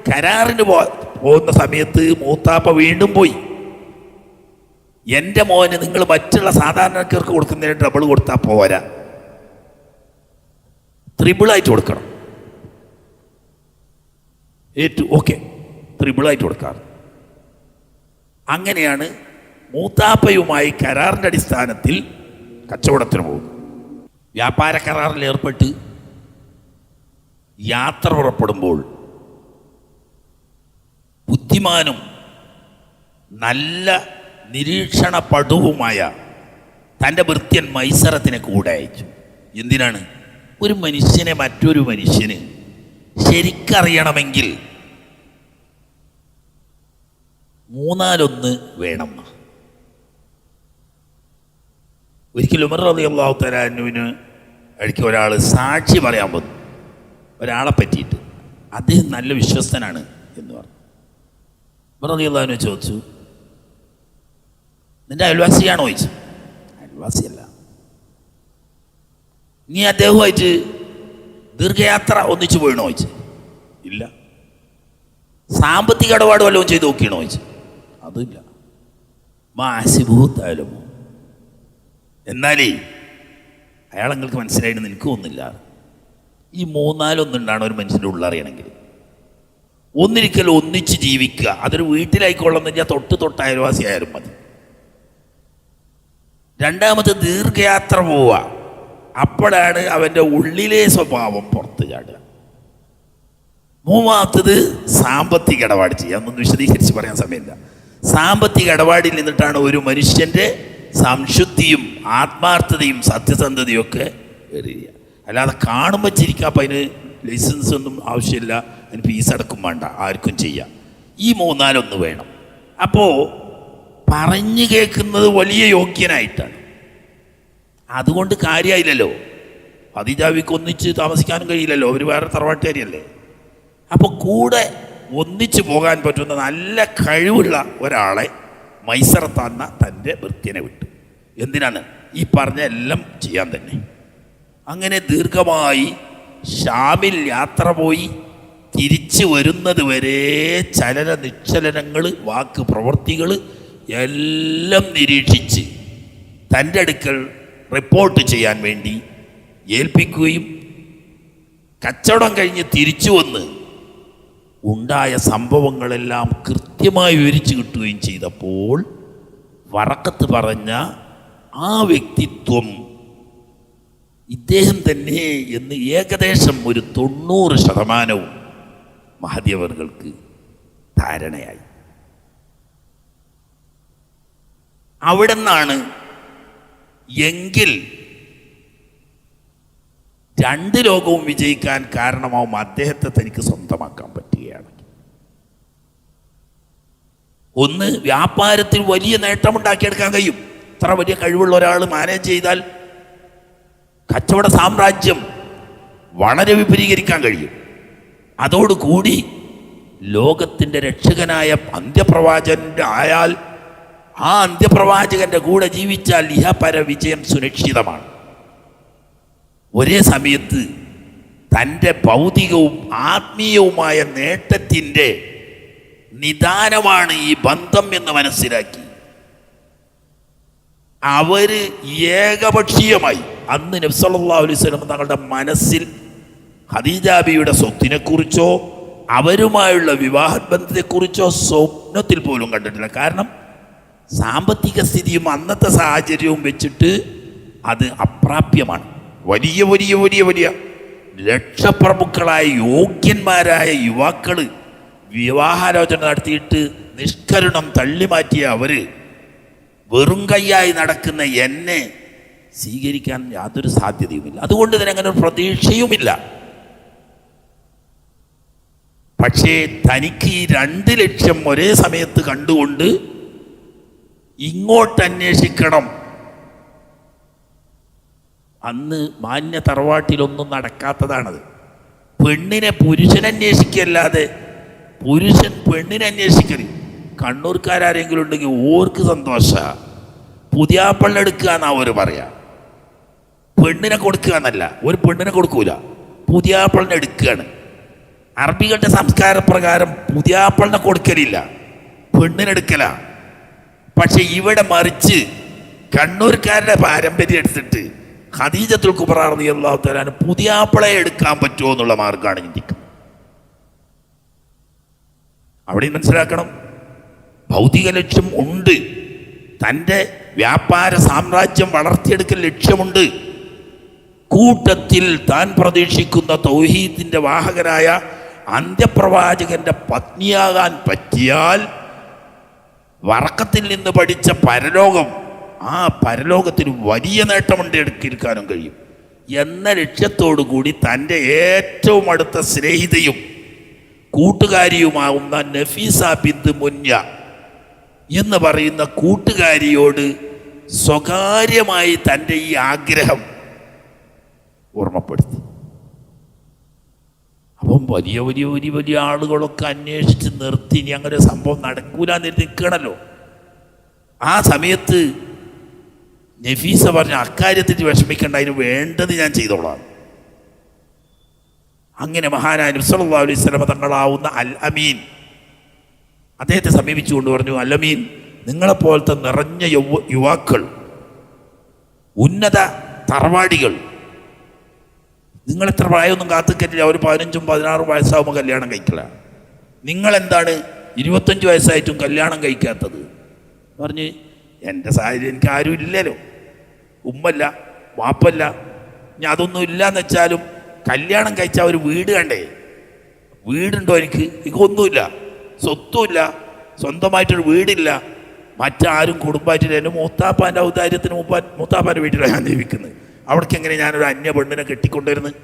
കരാറിന് പോകുന്ന സമയത്ത് മൂത്താപ്പ വീണ്ടും പോയി, എൻ്റെ മോന് നിങ്ങൾ മറ്റുള്ള സാധാരണക്കാർക്ക് കൊടുക്കുന്നതിന് ഡബിൾ കൊടുത്താൽ പോരാ, ത്രിബിളായിട്ട് കൊടുക്കണം. ഓക്കെ, ത്രിബിളായിട്ട് കൊടുക്കാറ്. അങ്ങനെയാണ് മൂത്താപ്പയുമായി കരാറിൻ്റെ അടിസ്ഥാനത്തിൽ കച്ചവടത്തിന് പോകുന്നത്. വ്യാപാര കരാറിൽ ഏർപ്പെട്ട് യാത്ര പുറപ്പെടുമ്പോൾ ബുദ്ധിമാനും നല്ല നിരീക്ഷണ പടുവുമായ തൻ്റെ ഭൃത്യൻ മൈസറത്തിനെ കൂടെ അയച്ചു. എന്തിനാണ്? ഒരു മനുഷ്യനെ മറ്റൊരു മനുഷ്യന് ശരിക്കറിയണമെങ്കിൽ 1/3 വേണം. ഒരിക്കലും ഉമർ റളിയല്ലാഹു തആല അൻഹുവിന് ഇടയ്ക്ക് ഒരാൾ സാക്ഷി പറയാൻ വന്നു ഒരാളെ പറ്റിയിട്ട്, അദ്ദേഹം നല്ല വിശ്വസ്തനാണ് എന്ന് പറഞ്ഞു. ഉമർ റളിയല്ലാഹു അൻഹു ചോദിച്ചു, നിന്റെ അയൽവാസിയാണോ ചോദിച്ചു. അയൽവാസിയല്ല. നീ അദ്ദേഹവുമായിട്ട് ദീർഘയാത്ര ഒന്നിച്ചു പോയിണോ ചോദിച്ചു. ഇല്ല. സാമ്പത്തിക ഇടപാട് വല്ലതും ചെയ്ത് നോക്കിയണോ ചോദിച്ചു. അതില്ല. മാസിബൂത്തായാലും എന്നാലേ അയാൾ നിങ്ങൾക്ക് മനസ്സിലായിട്ട് എനിക്ക് തോന്നുന്നില്ല. ഈ 3-4 ഒരു മനുഷ്യൻ്റെ ഉള്ളറിയണമെങ്കിൽ ഒന്നിരിക്കലും ഒന്നിച്ച് ജീവിക്കുക. അതൊരു വീട്ടിലായിക്കൊള്ളുന്നില്ല, തൊട്ട് അയൽവാസി ആയാലും മതി. രണ്ടാമത് ദീർഘയാത്ര പോവുക, അപ്പോഴാണ് അവൻ്റെ ഉള്ളിലെ സ്വഭാവം പുറത്ത് ചാടുക. മൂന്നാമത്തത് സാമ്പത്തിക ഇടപാട് ചെയ്യുക. അതൊന്നും വിശദീകരിച്ച് പറയാൻ സമയമില്ല. സാമ്പത്തിക ഇടപാടിൽ നിന്നിട്ടാണ് ഒരു മനുഷ്യൻ്റെ സംശുദ്ധിയും ആത്മാർത്ഥതയും സത്യസന്ധതയും ഒക്കെ വരിക. അല്ലാതെ കാണുമ്പോൾ ചിരിക്കാം. അപ്പം അതിന് ലൈസൻസ് ഒന്നും ആവശ്യമില്ല, അതിന് ഫീസ് അടക്കം വേണ്ട, ആർക്കും ചെയ്യാം. ഈ 3-4 വേണം. അപ്പോൾ പറഞ്ഞു കേൾക്കുന്നത് വലിയ യോഗ്യനായിട്ടാണ്. അതുകൊണ്ട് കാര്യമായില്ലല്ലോ. ഖദീജാവിക്ക് ഒന്നിച്ച് താമസിക്കാനും കഴിയില്ലല്ലോ, അവർ വേറെ തറവാട്ടുകാരിയല്ലേ. അപ്പോൾ കൂടെ ഒന്നിച്ചു പോകാൻ പറ്റുന്ന നല്ല കഴിവുള്ള ഒരാളെ മൈസറത്താന്ന തൻ്റെ ഭൃത്യനെ വിട്ടു. എന്തിനാണ്? ഈ പറഞ്ഞ എല്ലാം ചെയ്യാൻ തന്നെ. അങ്ങനെ ദീർഘമായി ഷാമിൽ യാത്ര പോയി തിരിച്ചു വരുന്നത് വരെ ചലന നിശ്ചലനങ്ങൾ, വാക്ക് പ്രവൃത്തികൾ എല്ലാം നിരീക്ഷിച്ച് തൻ്റെ അടുക്കൽ റിപ്പോർട്ട് ചെയ്യാൻ വേണ്ടി ഏൽപ്പിക്കുകയും കച്ചവടം കഴിഞ്ഞ് തിരിച്ചു വന്ന് ഉണ്ടായ സംഭവങ്ങളെല്ലാം കൃത്യമായി വിവരിച്ചു കിട്ടുകയും ചെയ്തപ്പോൾ വറക്കത്ത് പറഞ്ഞ ആ വ്യക്തിത്വം ഇദ്ദേഹം തന്നെ എന്ന് ഏകദേശം ഒരു 90% മഹദിയവറുകൾക്ക് ധാരണയായി. അവിടെ നിന്നാണ് എങ്കിൽ 2 ലോകവും വിജയിക്കാൻ കാരണമാവും അദ്ദേഹത്തെ തനിക്ക് സ്വന്തമാക്കാൻ പറ്റുകയാണെങ്കിൽ. ഒന്ന്, വ്യാപാരത്തിൽ വലിയ നേട്ടമുണ്ടാക്കിയെടുക്കാൻ കഴിയും. ഇത്ര വലിയ കഴിവുള്ള ഒരാൾ മാനേജ് ചെയ്താൽ കച്ചവട സാമ്രാജ്യം വളരെ വിപുലീകരിക്കാൻ കഴിയും. അതോടുകൂടി ലോകത്തിൻ്റെ രക്ഷകനായ അന്ത്യപ്രവാചകൻ്റെ ആയാൽ ആ അന്ത്യപ്രവാചകൻ്റെ കൂടെ ജീവിച്ചാൽ ഇഹപര വിജയം സുരക്ഷിതമാണ്. ഒരേ സമയത്ത് തൻ്റെ ഭൗതികവും ആത്മീയവുമായ നേട്ടത്തിൻ്റെ നിദാനമാണ് ഈ ബന്ധം എന്ന് മനസ്സിലാക്കി അവർ ഏകപക്ഷീയമായി അന്ന് നബി സല്ലല്ലാഹു അലൈഹി വസല്ലം തങ്ങളുടെ മനസ്സിൽ ഖദീജ ബിയുടെ സ്വത്തിനെക്കുറിച്ചോ അവരുമായുള്ള വിവാഹബന്ധത്തെക്കുറിച്ചോ സ്വപ്നത്തിൽ പോലും കണ്ടിട്ടില്ല. കാരണം സാമ്പത്തിക സ്ഥിതിയും അന്നത്തെ സാഹചര്യവും വെച്ചിട്ട് അത് അപ്രാപ്യമാണ്. വലിയ വലിയ വലിയ വലിയ ലക്ഷപ്രമുഖളായ യോഗ്യന്മാരായ യുവാക്കൾ വിവാഹാലോചന നടത്തിയിട്ട് നിഷ്കരുണം തള്ളിമാറ്റിയ അവർ വെറും കൈയായി നടക്കുന്ന എന്നെ സ്വീകരിക്കാൻ യാതൊരു സാധ്യതയുമില്ല. അതുകൊണ്ട് തന്നെ അങ്ങനെ ഒരു പ്രതീക്ഷയുമില്ല. പക്ഷേ തനിക്ക് ഈ 2 ലക്ഷ്യം ഒരേ സമയത്ത് കണ്ടുകൊണ്ട് ഇങ്ങോട്ട് അന്വേഷിക്കണം. അന്ന് മാന്യ തറവാട്ടിലൊന്നും നടക്കാത്തതാണത്. പെണ്ണിനെ പുരുഷൻ അന്വേഷിക്കല്ലാതെ പുരുഷൻ പെണ്ണിനെ അന്വേഷിക്കരുത്. കണ്ണൂർക്കാരെങ്കിലും ഉണ്ടെങ്കിൽ ഓർക്ക് സന്തോഷ. പുതിയാപ്പള്ളിനെ എടുക്കുക എന്നാ അവർ പറയാ. പെണ്ണിനെ കൊടുക്കുക എന്നല്ല, ഒരു പെണ്ണിനെ കൊടുക്കൂല, പുതിയാപ്പള്ളിനെ എടുക്കുകയാണ്. അറബികളുടെ സംസ്കാരപ്രകാരം പുതിയാപ്പള്ളിനെ കൊടുക്കലില്ല, പെണ്ണിനെടുക്കല. പക്ഷെ ഇവിടെ മറിച്ച് കണ്ണൂർക്കാരുടെ പാരമ്പര്യം എടുത്തിട്ട് ഖദീജത്തുൽ കുബ്ര റളിയല്ലാഹു തആല പുതിയാപ്പളെ എടുക്കാൻ പറ്റുമോ എന്നുള്ള മാർഗ്ഗമാണ് ചിന്തിക്കുന്നത്. അവിടെ മനസ്സിലാക്കണം, ഭൗതിക ലക്ഷ്യം ഉണ്ട്, തൻ്റെ വ്യാപാര സാമ്രാജ്യം വളർത്തിയെടുക്കൽ ലക്ഷ്യമുണ്ട്. കൂട്ടത്തിൽ താൻ പ്രതീക്ഷിക്കുന്ന തൗഹീദിന്റെ വാഹകരായ അന്ത്യപ്രവാചകന്റെ പത്നിയാകാൻ പറ്റിയാൽ വറക്കത്തിൽ നിന്ന് പഠിച്ച പരലോകം, ആ പരലോകത്തിന് വലിയ നേട്ടമുണ്ട് എടുക്കാനും കഴിയും എന്ന ലക്ഷ്യത്തോടു കൂടി തൻ്റെ ഏറ്റവും അടുത്ത സ്നേഹിതയും കൂട്ടുകാരിയുമാവുന്ന നഫീസ ബിന്ത് മുന്യ എന്ന് പറയുന്ന കൂട്ടുകാരിയോട് സ്വകാര്യമായി തൻ്റെ ഈ ആഗ്രഹം ഓർമ്മപ്പെടുത്തി. അപ്പം വലിയ വലിയ വലിയ വലിയ ആളുകളൊക്കെ അന്വേഷിച്ച് നിർത്തി, ഇനി അങ്ങനെ സംഭവം നടക്കൂലെന്ന് നിൽക്കണമല്ലോ. ആ സമയത്ത് നഫീസ പറഞ്ഞ അക്കാര്യത്തിൽ വിഷമിക്കേണ്ട, അതിന് വേണ്ടത് ഞാൻ ചെയ്തോളാം. അങ്ങനെ മഹാനായ നബി സല്ലല്ലാഹു അലൈഹി വസല്ലം തങ്ങളാവുന്ന അൽ അമീൻ അദ്ദേഹത്തെ സമീപിച്ചുകൊണ്ട് പറഞ്ഞു, അൽ അമീൻ, നിങ്ങളെപ്പോലത്തെ നിറഞ്ഞ യുവാക്കൾ, ഉന്നത തറവാടികൾ, നിങ്ങളെത്ര പ്രായമൊന്നും കാത്തുക്കറ്റില്ല, ഒരു 15-16 വയസ്സാകുമ്പോൾ കല്യാണം കഴിക്കില്ല. നിങ്ങളെന്താണ് 25 വയസ്സായിട്ടും കല്യാണം കഴിക്കാത്തത്? പറഞ്ഞ്, എൻ്റെ സാഹചര്യം എനിക്ക് ആരും ഇല്ലല്ലോ, ഉമ്മല്ല വാപ്പല്ല, ഞാൻ അതൊന്നും ഇല്ലയെന്ന് വെച്ചാലും കല്യാണം കഴിച്ചാൽ ഒരു വീട് കണ്ടേ. വീടുണ്ടോ? എനിക്കൊന്നുമില്ല, സ്വത്തുമില്ല, സ്വന്തമായിട്ടൊരു വീടില്ല, മറ്റാരും കുടുംബമായിട്ടില്ല. എൻ്റെ മൂത്താപ്പാൻ്റെ ഔദാര്യത്തിന് മൂത്താപ്പാൻ്റെ വീട്ടിലാണ് ഞാൻ ജീവിക്കുന്നത്. അവിടേക്ക് എങ്ങനെ ഞാനൊരു അന്യ പെണ്ണിനെ കെട്ടിക്കൊണ്ടുവരുന്നത്?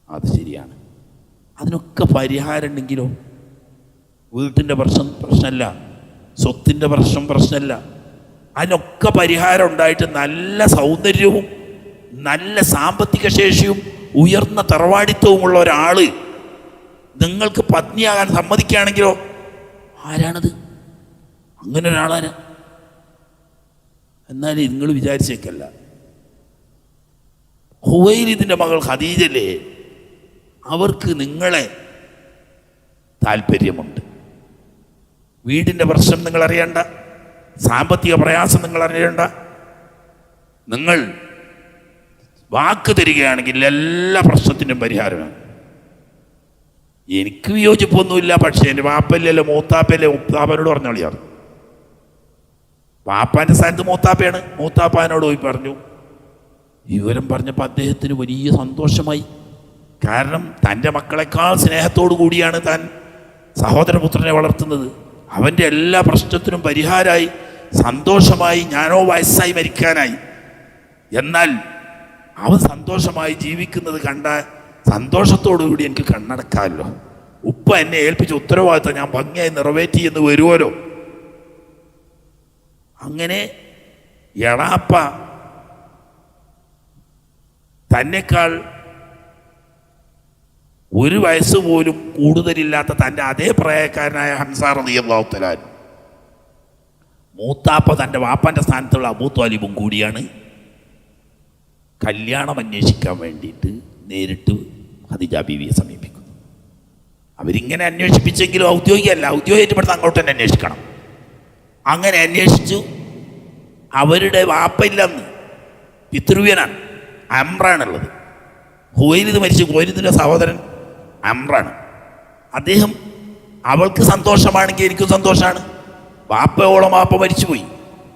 അത് ശരിയാണ്. അതിനൊക്കെ പരിഹാരം ഉണ്ടെങ്കിലോ? വീട്ടിൻ്റെ പ്രശ്നമല്ല, സ്വത്തിൻ്റെ പ്രശ്നമല്ല, അതിനൊക്കെ പരിഹാരം ഉണ്ടായിട്ട് നല്ല സൗന്ദര്യവും നല്ല സാമ്പത്തിക ശേഷിയും ഉയർന്ന തറവാടിത്വവുമുള്ള ഒരാൾ നിങ്ങൾക്ക് പത്നിയാകാൻ സമ്മതിക്കുകയാണെങ്കിലോ? ആരാണത്? അങ്ങനെ ഒരാളാരാ? എന്നാൽ നിങ്ങൾ വിചാരിച്ചേക്കല്ല, ഖുവൈലിദിന്റെ മകൾ ഖദീജല്ലേ, അവർക്ക് നിങ്ങളെ താല്പര്യമുണ്ട്. വീടിൻ്റെ പ്രശ്നം നിങ്ങൾ അറിയണ്ട, സാമ്പത്തിക പ്രയാസം നിങ്ങൾ അറിയണ്ട. നിങ്ങൾ വാക്ക് തരികയാണെങ്കിൽ എല്ലാ പ്രശ്നത്തിനും പരിഹാരമാണ്. എനിക്ക് വിയോജിപ്പൊന്നുമില്ല, പക്ഷേ എൻ്റെ വാപ്പല്ലല്ലോ മൂത്താപ്പല്ലേ, മൂത്താപ്പനോട് പറഞ്ഞോളിയാണ്. വാപ്പാൻ്റെ സ്ഥാനത്ത് മൂത്താപ്പയാണ്. മൂത്താപ്പാനോട് പോയി പറഞ്ഞു. വിവരം പറഞ്ഞപ്പോൾ അദ്ദേഹത്തിന് വലിയ സന്തോഷമായി. കാരണം തൻ്റെ മക്കളെക്കാൾ സ്നേഹത്തോടു കൂടിയാണ് താൻ സഹോദരപുത്രനെ വളർത്തുന്നത്. അവൻ്റെ എല്ലാ പ്രശ്നത്തിനും പരിഹാരമായി, സന്തോഷമായി. ഞാനോ വയസ്സായി മരിക്കാനായി. എന്നാൽ അവൻ സന്തോഷമായി ജീവിക്കുന്നത് കണ്ട സന്തോഷത്തോടു കൂടി എനിക്ക് കണ്ണടക്കാമല്ലോ. ഉപ്പ എന്നെ ഏൽപ്പിച്ച ഉത്തരവാദിത്തം ഞാൻ ഭംഗിയായി നിറവേറ്റി എന്ന് വരുമല്ലോ. അങ്ങനെ എളാപ്പ തന്നെക്കാൾ ഒരു വയസ്സ് പോലും കൂടുതലില്ലാത്ത തൻ്റെ അതേ പ്രായക്കാരനായ ഹംസ റളിയല്ലാഹു തആല, മൂത്താപ്പ തൻ്റെ വാപ്പാൻ്റെ സ്ഥാനത്തുള്ള അബൂ ത്വാലിബും കൂടിയാണ് കല്യാണം അന്വേഷിക്കാൻ വേണ്ടിയിട്ട് നേരിട്ട് ഖദീജ ബീവിയെ സമീപിക്കുന്നു. അവരിങ്ങനെ അന്വേഷിപ്പിച്ചെങ്കിലും ഔദ്യോഗികമല്ല, ഔദ്യോഗികമായിട്ട് ഇവിടുന്ന് അങ്ങോട്ട് തന്നെ അന്വേഷിക്കണം. അങ്ങനെ അന്വേഷിച്ചു. അവരുടെ വാപ്പയില്ലെന്ന് പിതൃവ്യനാണ്, അമ്രാണുള്ളത്. ഖുവൈലിദ് മരിച്ചു, ഖുവൈലിദിൻ്റെ സഹോദരൻ അമ്രാണ്. അദ്ദേഹം അവൾക്ക് സന്തോഷമാണെങ്കിൽ എനിക്കും സന്തോഷമാണ്. വാപ്പയോളം വാപ്പ മരിച്ചുപോയി,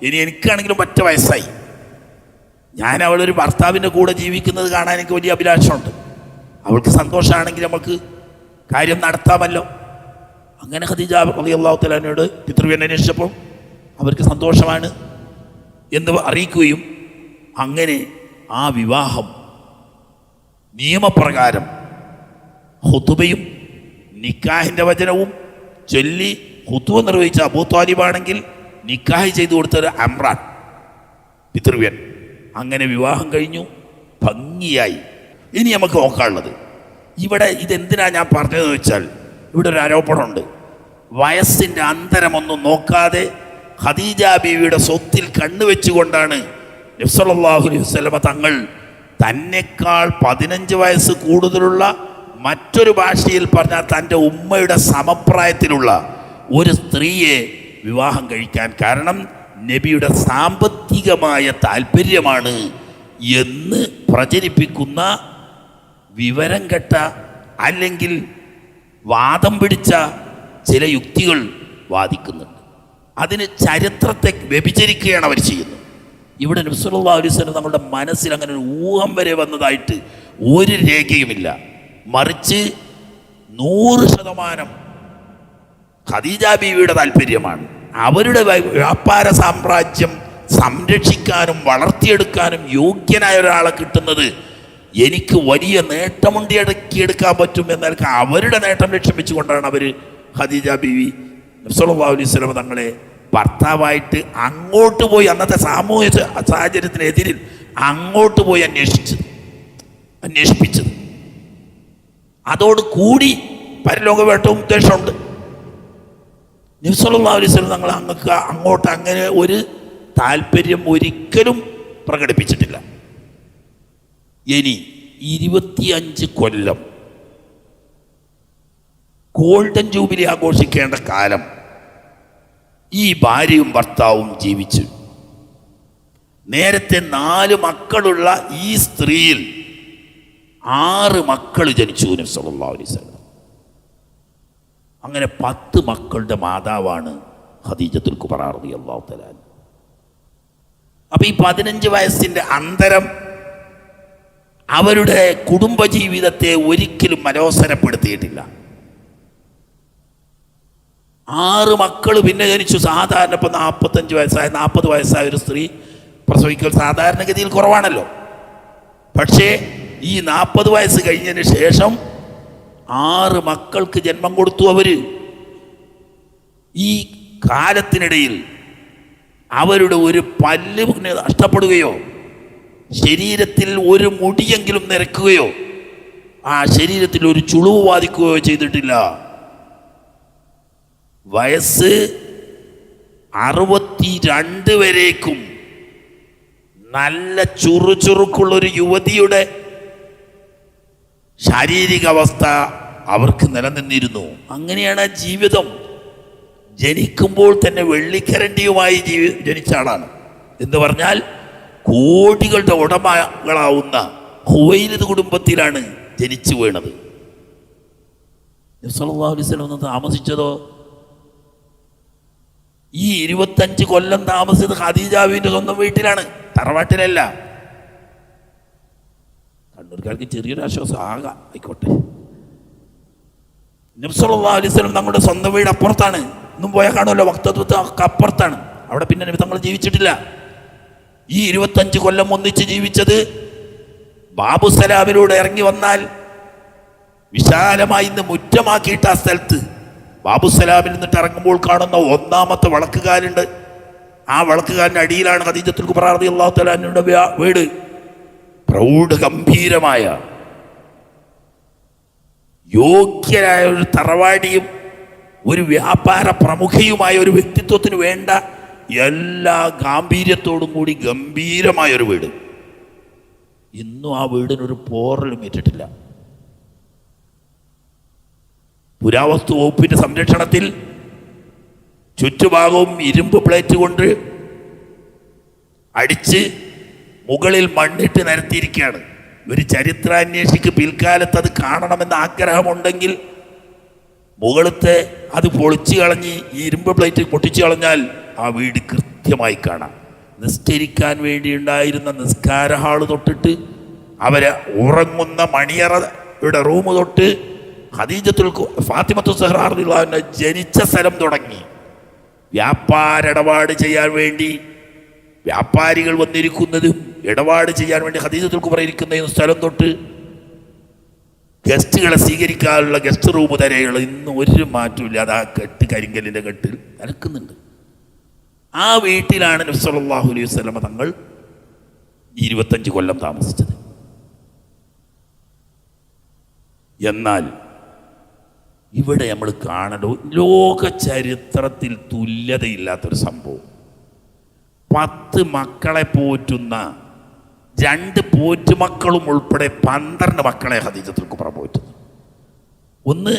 ഇനി എനിക്കാണെങ്കിലും പറ്റ വയസ്സായി. ഞാൻ അവളൊരു ഭർത്താവിൻ്റെ കൂടെ ജീവിക്കുന്നത് കാണാൻ എനിക്ക് വലിയ അഭിലാഷമുണ്ട്. അവൾക്ക് സന്തോഷമാണെങ്കിൽ നമുക്ക് കാര്യം നടത്താമല്ലോ. അങ്ങനെ ഖദീജ റളിയല്ലാഹു തആലയോട് പിതൃവ്യൻ അന്വേഷിച്ചപ്പോൾ അവർക്ക് സന്തോഷമാണ് എന്ന് അറിയിക്കുകയും അങ്ങനെ ആ വിവാഹം നിയമപ്രകാരം ഖുതുബയും നിക്കാഹിൻ്റെ വചനവും ചൊല്ലി ഖുതുബ നിർവഹിച്ച അബൂ ത്വാലിബാണെങ്കിൽ നിക്കാഹ് ചെയ്തു കൊടുത്തത് അമ്രാൻ പിതൃവ്യൻ. അങ്ങനെ വിവാഹം കഴിഞ്ഞു, ഭംഗിയായി. ഇനി നമുക്ക് നോക്കാനുള്ളത് ഇവിടെ ഇതെന്തിനാണ് ഞാൻ പറഞ്ഞതെന്ന് വെച്ചാൽ, ഇവിടെ ഒരു ആരോപണമുണ്ട്. വയസ്സിൻ്റെ അന്തരമൊന്നും നോക്കാതെ ഖദീജ ബീവിയുടെ സ്വത്തിൽ കണ്ണുവെച്ചുകൊണ്ടാണ് നബി സല്ലല്ലാഹു അലൈഹി വസല്ലമ തങ്ങൾ തന്നെക്കാൾ 15 വയസ്സ് കൂടുതലുള്ള, മറ്റൊരു ഭാഷയിൽ പറഞ്ഞാൽ തൻ്റെ ഉമ്മയുടെ സമപ്രായത്തിലുള്ള ഒരു സ്ത്രീയെ വിവാഹം കഴിക്കാൻ കാരണം നബിയുടെ സാമ്പത്തികമായ താല്പര്യമാണ് എന്ന് പ്രചരിപ്പിക്കുന്ന വിവരം കെട്ട അല്ലെങ്കിൽ വാദം പിടിച്ച ചില യുക്തികൾ വാദിക്കുന്നുണ്ട്. അതിന് ചരിത്രത്തെ വ്യഭിചരിക്കുകയാണ് അവർ ചെയ്യുന്നത്. ഇവിടെ നബി സല്ലല്ലാഹു അലൈഹി വസല്ലം നമ്മുടെ മനസ്സിൽ അങ്ങനെ ഒരു ഊഹം വരെ വന്നതായിട്ട് ഒരു രേഖയുമില്ല. മറിച്ച് 100% ഖദീജ ബീവിയുടെ താല്പര്യമാണ്. അവരുടെ വ്യാപാര സാമ്രാജ്യം സംരക്ഷിക്കാനും വളർത്തിയെടുക്കാനും യോഗ്യനായ ഒരാളെ കിട്ടുന്നത് എനിക്ക് വലിയ നേട്ടമുണ്ടാക്കിയെടുക്കാൻ പറ്റും എന്നാൽ അവരുടെ നേട്ടം ലക്ഷ്യം വെച്ചുകൊണ്ടാണ് അവർ ഖദീജ ബീവി നബി സല്ലല്ലാഹു അലൈഹി വസല്ലം തങ്ങളെ ഭർത്താവായിട്ട് അങ്ങോട്ട് പോയി, അന്നത്തെ സാമൂഹിക സാഹചര്യത്തിനെതിരിൽ അങ്ങോട്ട് പോയി അന്വേഷിപ്പിച്ചത്. അതോട് കൂടി പരലോകവേട്ടവും ഉദ്ദേശമുണ്ട്. നബി സല്ലല്ലാഹു അലൈഹി വസല്ലം തങ്ങൾ അങ്ങോട്ട് അങ്ങനെ ഒരു താല്പര്യം ഒരിക്കലും പ്രകടിപ്പിച്ചിട്ടില്ല. ഇനി 25 കൊല്ലം ഗോൾഡൻ ജൂബിലി ആഘോഷിക്കേണ്ട കാലം ഈ ഭാര്യയും ഭർത്താവും ജീവിച്ചു. നേരത്തെ 4 മക്കളുള്ള ഈ സ്ത്രീയിൽ 6 മക്കൾ ജനിച്ചു നബി സല്ലല്ലാഹു അലൈഹി വസല്ലം. അങ്ങനെ 10 മക്കളുടെ മാതാവാണ് ഖദീജത്തുൽ കുബ്ര റളിയല്ലാഹു തആല. അപ്പോൾ ഈ 15 വയസ്സിൻ്റെ അന്തരം അവരുടെ കുടുംബജീവിതത്തെ ഒരിക്കലും അലോസരപ്പെടുത്തിയിട്ടില്ല. 6 മക്കൾ പിന്നെ ജനിച്ചു. സാധാരണ ഇപ്പോൾ 40 വയസ്സായ ഒരു സ്ത്രീ പ്രസവിക്കൽ സാധാരണഗതിയിൽ കുറവാണല്ലോ. പക്ഷേ ഈ 40 വയസ്സ് കഴിഞ്ഞതിന് ശേഷം 6 മക്കൾക്ക് ജന്മം കൊടുത്തു അവർ. ഈ കാലത്തിനിടയിൽ അവരുടെ ഒരു പല്ല് നഷ്ടപ്പെടുകയോ ശരീരത്തിൽ ഒരു മുടിയെങ്കിലും നിരക്കുകയോ ആ ശരീരത്തിൽ ഒരു ചുളിവ് ബാധിക്കുകയോ ചെയ്തിട്ടില്ല. വയസ്സ് 62 വരേക്കും നല്ല ചുറുചുറുക്കുള്ളൊരു യുവതിയുടെ ശാരീരികാവസ്ഥ അവർക്ക് നിലനിന്നിരുന്നു. അങ്ങനെയാണ് ആ ജീവിതം. ജനിക്കുമ്പോൾ തന്നെ വെള്ളിക്കരണ്ടിയുമായി ജനിച്ച ആളാണ് എന്ന് പറഞ്ഞാൽ കോടികളുടെ ഉടമകളാവുന്ന ഖുവൈലിദ് കുടുംബത്തിലാണ് ജനിച്ചു വീണത്. നബി സല്ലല്ലാഹു അലൈഹി വസല്ലം താമസിച്ചതോ ഈ 25 കൊല്ലം താമസിച്ചത് ഖദീജാവിൻ്റെ സ്വന്തം വീട്ടിലാണ്, തറവാട്ടിലല്ല. കണ്ണൂർക്കാർക്ക് ചെറിയൊരു ആശ്വാസം ആയിക്കോട്ടെ. നബി സല്ലല്ലാഹു അലൈഹി വസല്ലം തങ്ങളുടെ സ്വന്തം വീട് അപ്പുറത്താണ്. ഇന്നും പോയാൽ കാണുമല്ലോ, വക്തത്വത്തെ അപ്പുറത്താണ്. അവിടെ പിന്നെ നബി തങ്ങൾ ജീവിച്ചിട്ടില്ല. ഈ 25 കൊല്ലം ഒന്നിച്ച് ജീവിച്ചത് ബാബുസലാമിലൂടെ ഇറങ്ങി വന്നാൽ വിശാലമായി ഇന്ന് മുറ്റമാക്കിയിട്ട് ആ സ്ഥലത്ത് ബാബുസലാമിൽ നിന്നിട്ട് ഇറങ്ങുമ്പോൾ കാണുന്ന 1ാമത്തെ വളക്കുകാലുണ്ട്. ആ വളക്കുകാലിൻ്റെ അടിയിലാണ് ഖദീജത്തുൽ കുബ്ര റളിയല്ലാഹു തആല അൻഹയുടെ വീട്. പ്രൗഢ ഗംഭീരമായ യോഗ്യരായ ഒരു തറവാടിയും ഒരു വ്യാപാര പ്രമുഖയുമായ ഒരു വ്യക്തിത്വത്തിന് വേണ്ട എല്ലാ ഗാംഭീര്യത്തോടും കൂടി ഗംഭീരമായൊരു വീട്. ഇന്നും ആ വീടിനൊരു പോറലും ഏറ്റിട്ടില്ല. പുരാവസ്തു വകുപ്പിൻ്റെ സംരക്ഷണത്തിൽ ചുറ്റുഭാഗവും ഇരുമ്പ് പ്ലേറ്റ് കൊണ്ട് അടിച്ച് മുകളിൽ മണ്ണിട്ട് നിരത്തിയിരിക്കുകയാണ്. ഒരു ചരിത്രാന്വേഷിക്ക് പിൽക്കാലത്ത് അത് കാണണമെന്ന് ആഗ്രഹമുണ്ടെങ്കിൽ മുകളിലത്തെ അത് പൊളിച്ചു കളഞ്ഞ് ഈ ഇരുമ്പ് പ്ലേറ്റ് പൊട്ടിച്ചു കളഞ്ഞാൽ ആ വീട് കൃത്യമായി കാണാം. നിസ്കരിക്കാൻ വേണ്ടി ഉണ്ടായിരുന്ന നിസ്കാര ഹാള് തൊട്ടിട്ട് അവരെ ഉറങ്ങുന്ന മണിയറയുടെ റൂം തൊട്ട് ഫാത്തിമത്തു സഹ്റ റളിയല്ലാഹു അൻഹ ജനിച്ച സ്ഥലം തുടങ്ങി വ്യാപാര ഇടപാട് ചെയ്യാൻ വേണ്ടി വ്യാപാരികൾ വന്നിരിക്കുന്നതും ഇടപാട് ചെയ്യാൻ വേണ്ടി ഖദീജത്തുൽ കുബ്ര ഇരിക്കുന്ന സ്ഥലം തൊട്ട് ഗസ്റ്റുകളെ സ്വീകരിക്കാനുള്ള ഗസ്റ്റ് റൂം തരെയുള്ള ഇന്നും ഒരു മാറ്റമില്ല. അത് ആ കരിങ്കല്ലിൻ്റെ കെട്ടിൽ നിൽക്കുന്നുണ്ട്. ആ വീട്ടിലാണ് നബി സല്ലല്ലാഹു അലൈഹി വസല്ലം തങ്ങൾ 25 കൊല്ലം താമസിച്ചത്. എന്നാൽ ഇവിടെ നമ്മൾ കാണലോ ലോക ചരിത്രത്തിൽ തുല്യതയില്ലാത്തൊരു സംഭവം. 10 മക്കളെ പോറ്റുന്ന 2 പോറ്റുമക്കളും ഉൾപ്പെടെ 12 മക്കളെ ഖദീജത്തുൽ കുബ്ര പോറ്റുന്നു. ഒന്ന്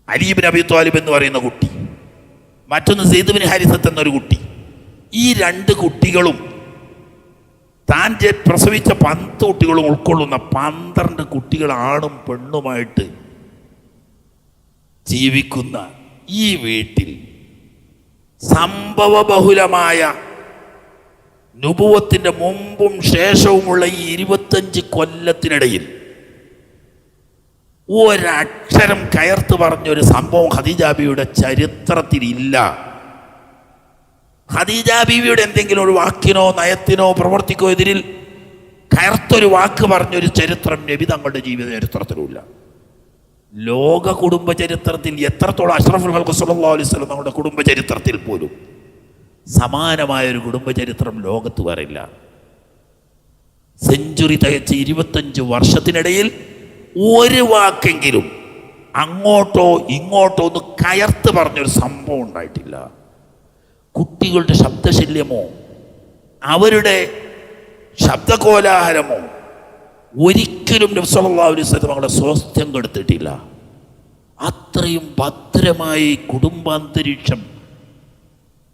അലി ഇബ്നു അബീ ത്വാലിബ് എന്ന് പറയുന്ന കുട്ടി, മറ്റൊന്ന് സെയ്ദ് ബിൻ ഹാരിസത്ത് എന്നൊരു കുട്ടി. ഈ 2 കുട്ടികളും താൻ പ്രസവിച്ച 10 കുട്ടികളും ഉൾക്കൊള്ളുന്ന 12 കുട്ടികൾ ആണും പെണ്ണുമായിട്ട് ജീവിക്കുന്ന ഈ വീട്ടിൽ സംഭവബഹുലമായ നുബുവത്തിന്റെ മുമ്പും ശേഷവുമുള്ള ഈ 25 കൊല്ലത്തിനിടയിൽ ഒരക്ഷരം കയർത്ത് പറഞ്ഞൊരു സംഭവം ഖദീജ ബീവിയുടെ ചരിത്രത്തിൽ ഇല്ല. ഖദീജ ബീവിയുടെ എന്തെങ്കിലും ഒരു വാക്കിനോ നയത്തിനോ പ്രവർത്തിക്കോ എതിരിൽ കയർത്തൊരു വാക്ക് പറഞ്ഞൊരു ചരിത്രം നബി തങ്ങളുടെ ജീവിത ചരിത്രത്തിലുമില്ല. ലോക കുടുംബ ചരിത്രത്തിൽ എത്രത്തോളം അഷ്റഫുൽ ഖൽഖ് സ്വല്ലല്ലാഹു അലൈഹി വസല്ലം നമ്മുടെ കുടുംബ ചരിത്രത്തിൽ പോലും സമാനമായൊരു കുടുംബ ചരിത്രം ലോകത്ത് വരില്ല. സെഞ്ചുറി തികച്ച് 25 വർഷത്തിനിടയിൽ ഒരു വാക്കെങ്കിലും അങ്ങോട്ടോ ഇങ്ങോട്ടോ ഒന്ന് കയർത്ത് പറഞ്ഞൊരു സംഭവം ഉണ്ടായിട്ടില്ല. കുട്ടികളുടെ ശബ്ദശല്യമോ അവരുടെ ശബ്ദകോലാഹലമോ ഒരിക്കലും നബി സല്ലല്ലാഹു അലൈഹി വസല്ലം തങ്ങളുടെ സ്വാസ്ഥ്യം കെടുത്തിട്ടില്ല. അത്രയും ഭദ്രമായി കുടുംബാന്തരീക്ഷം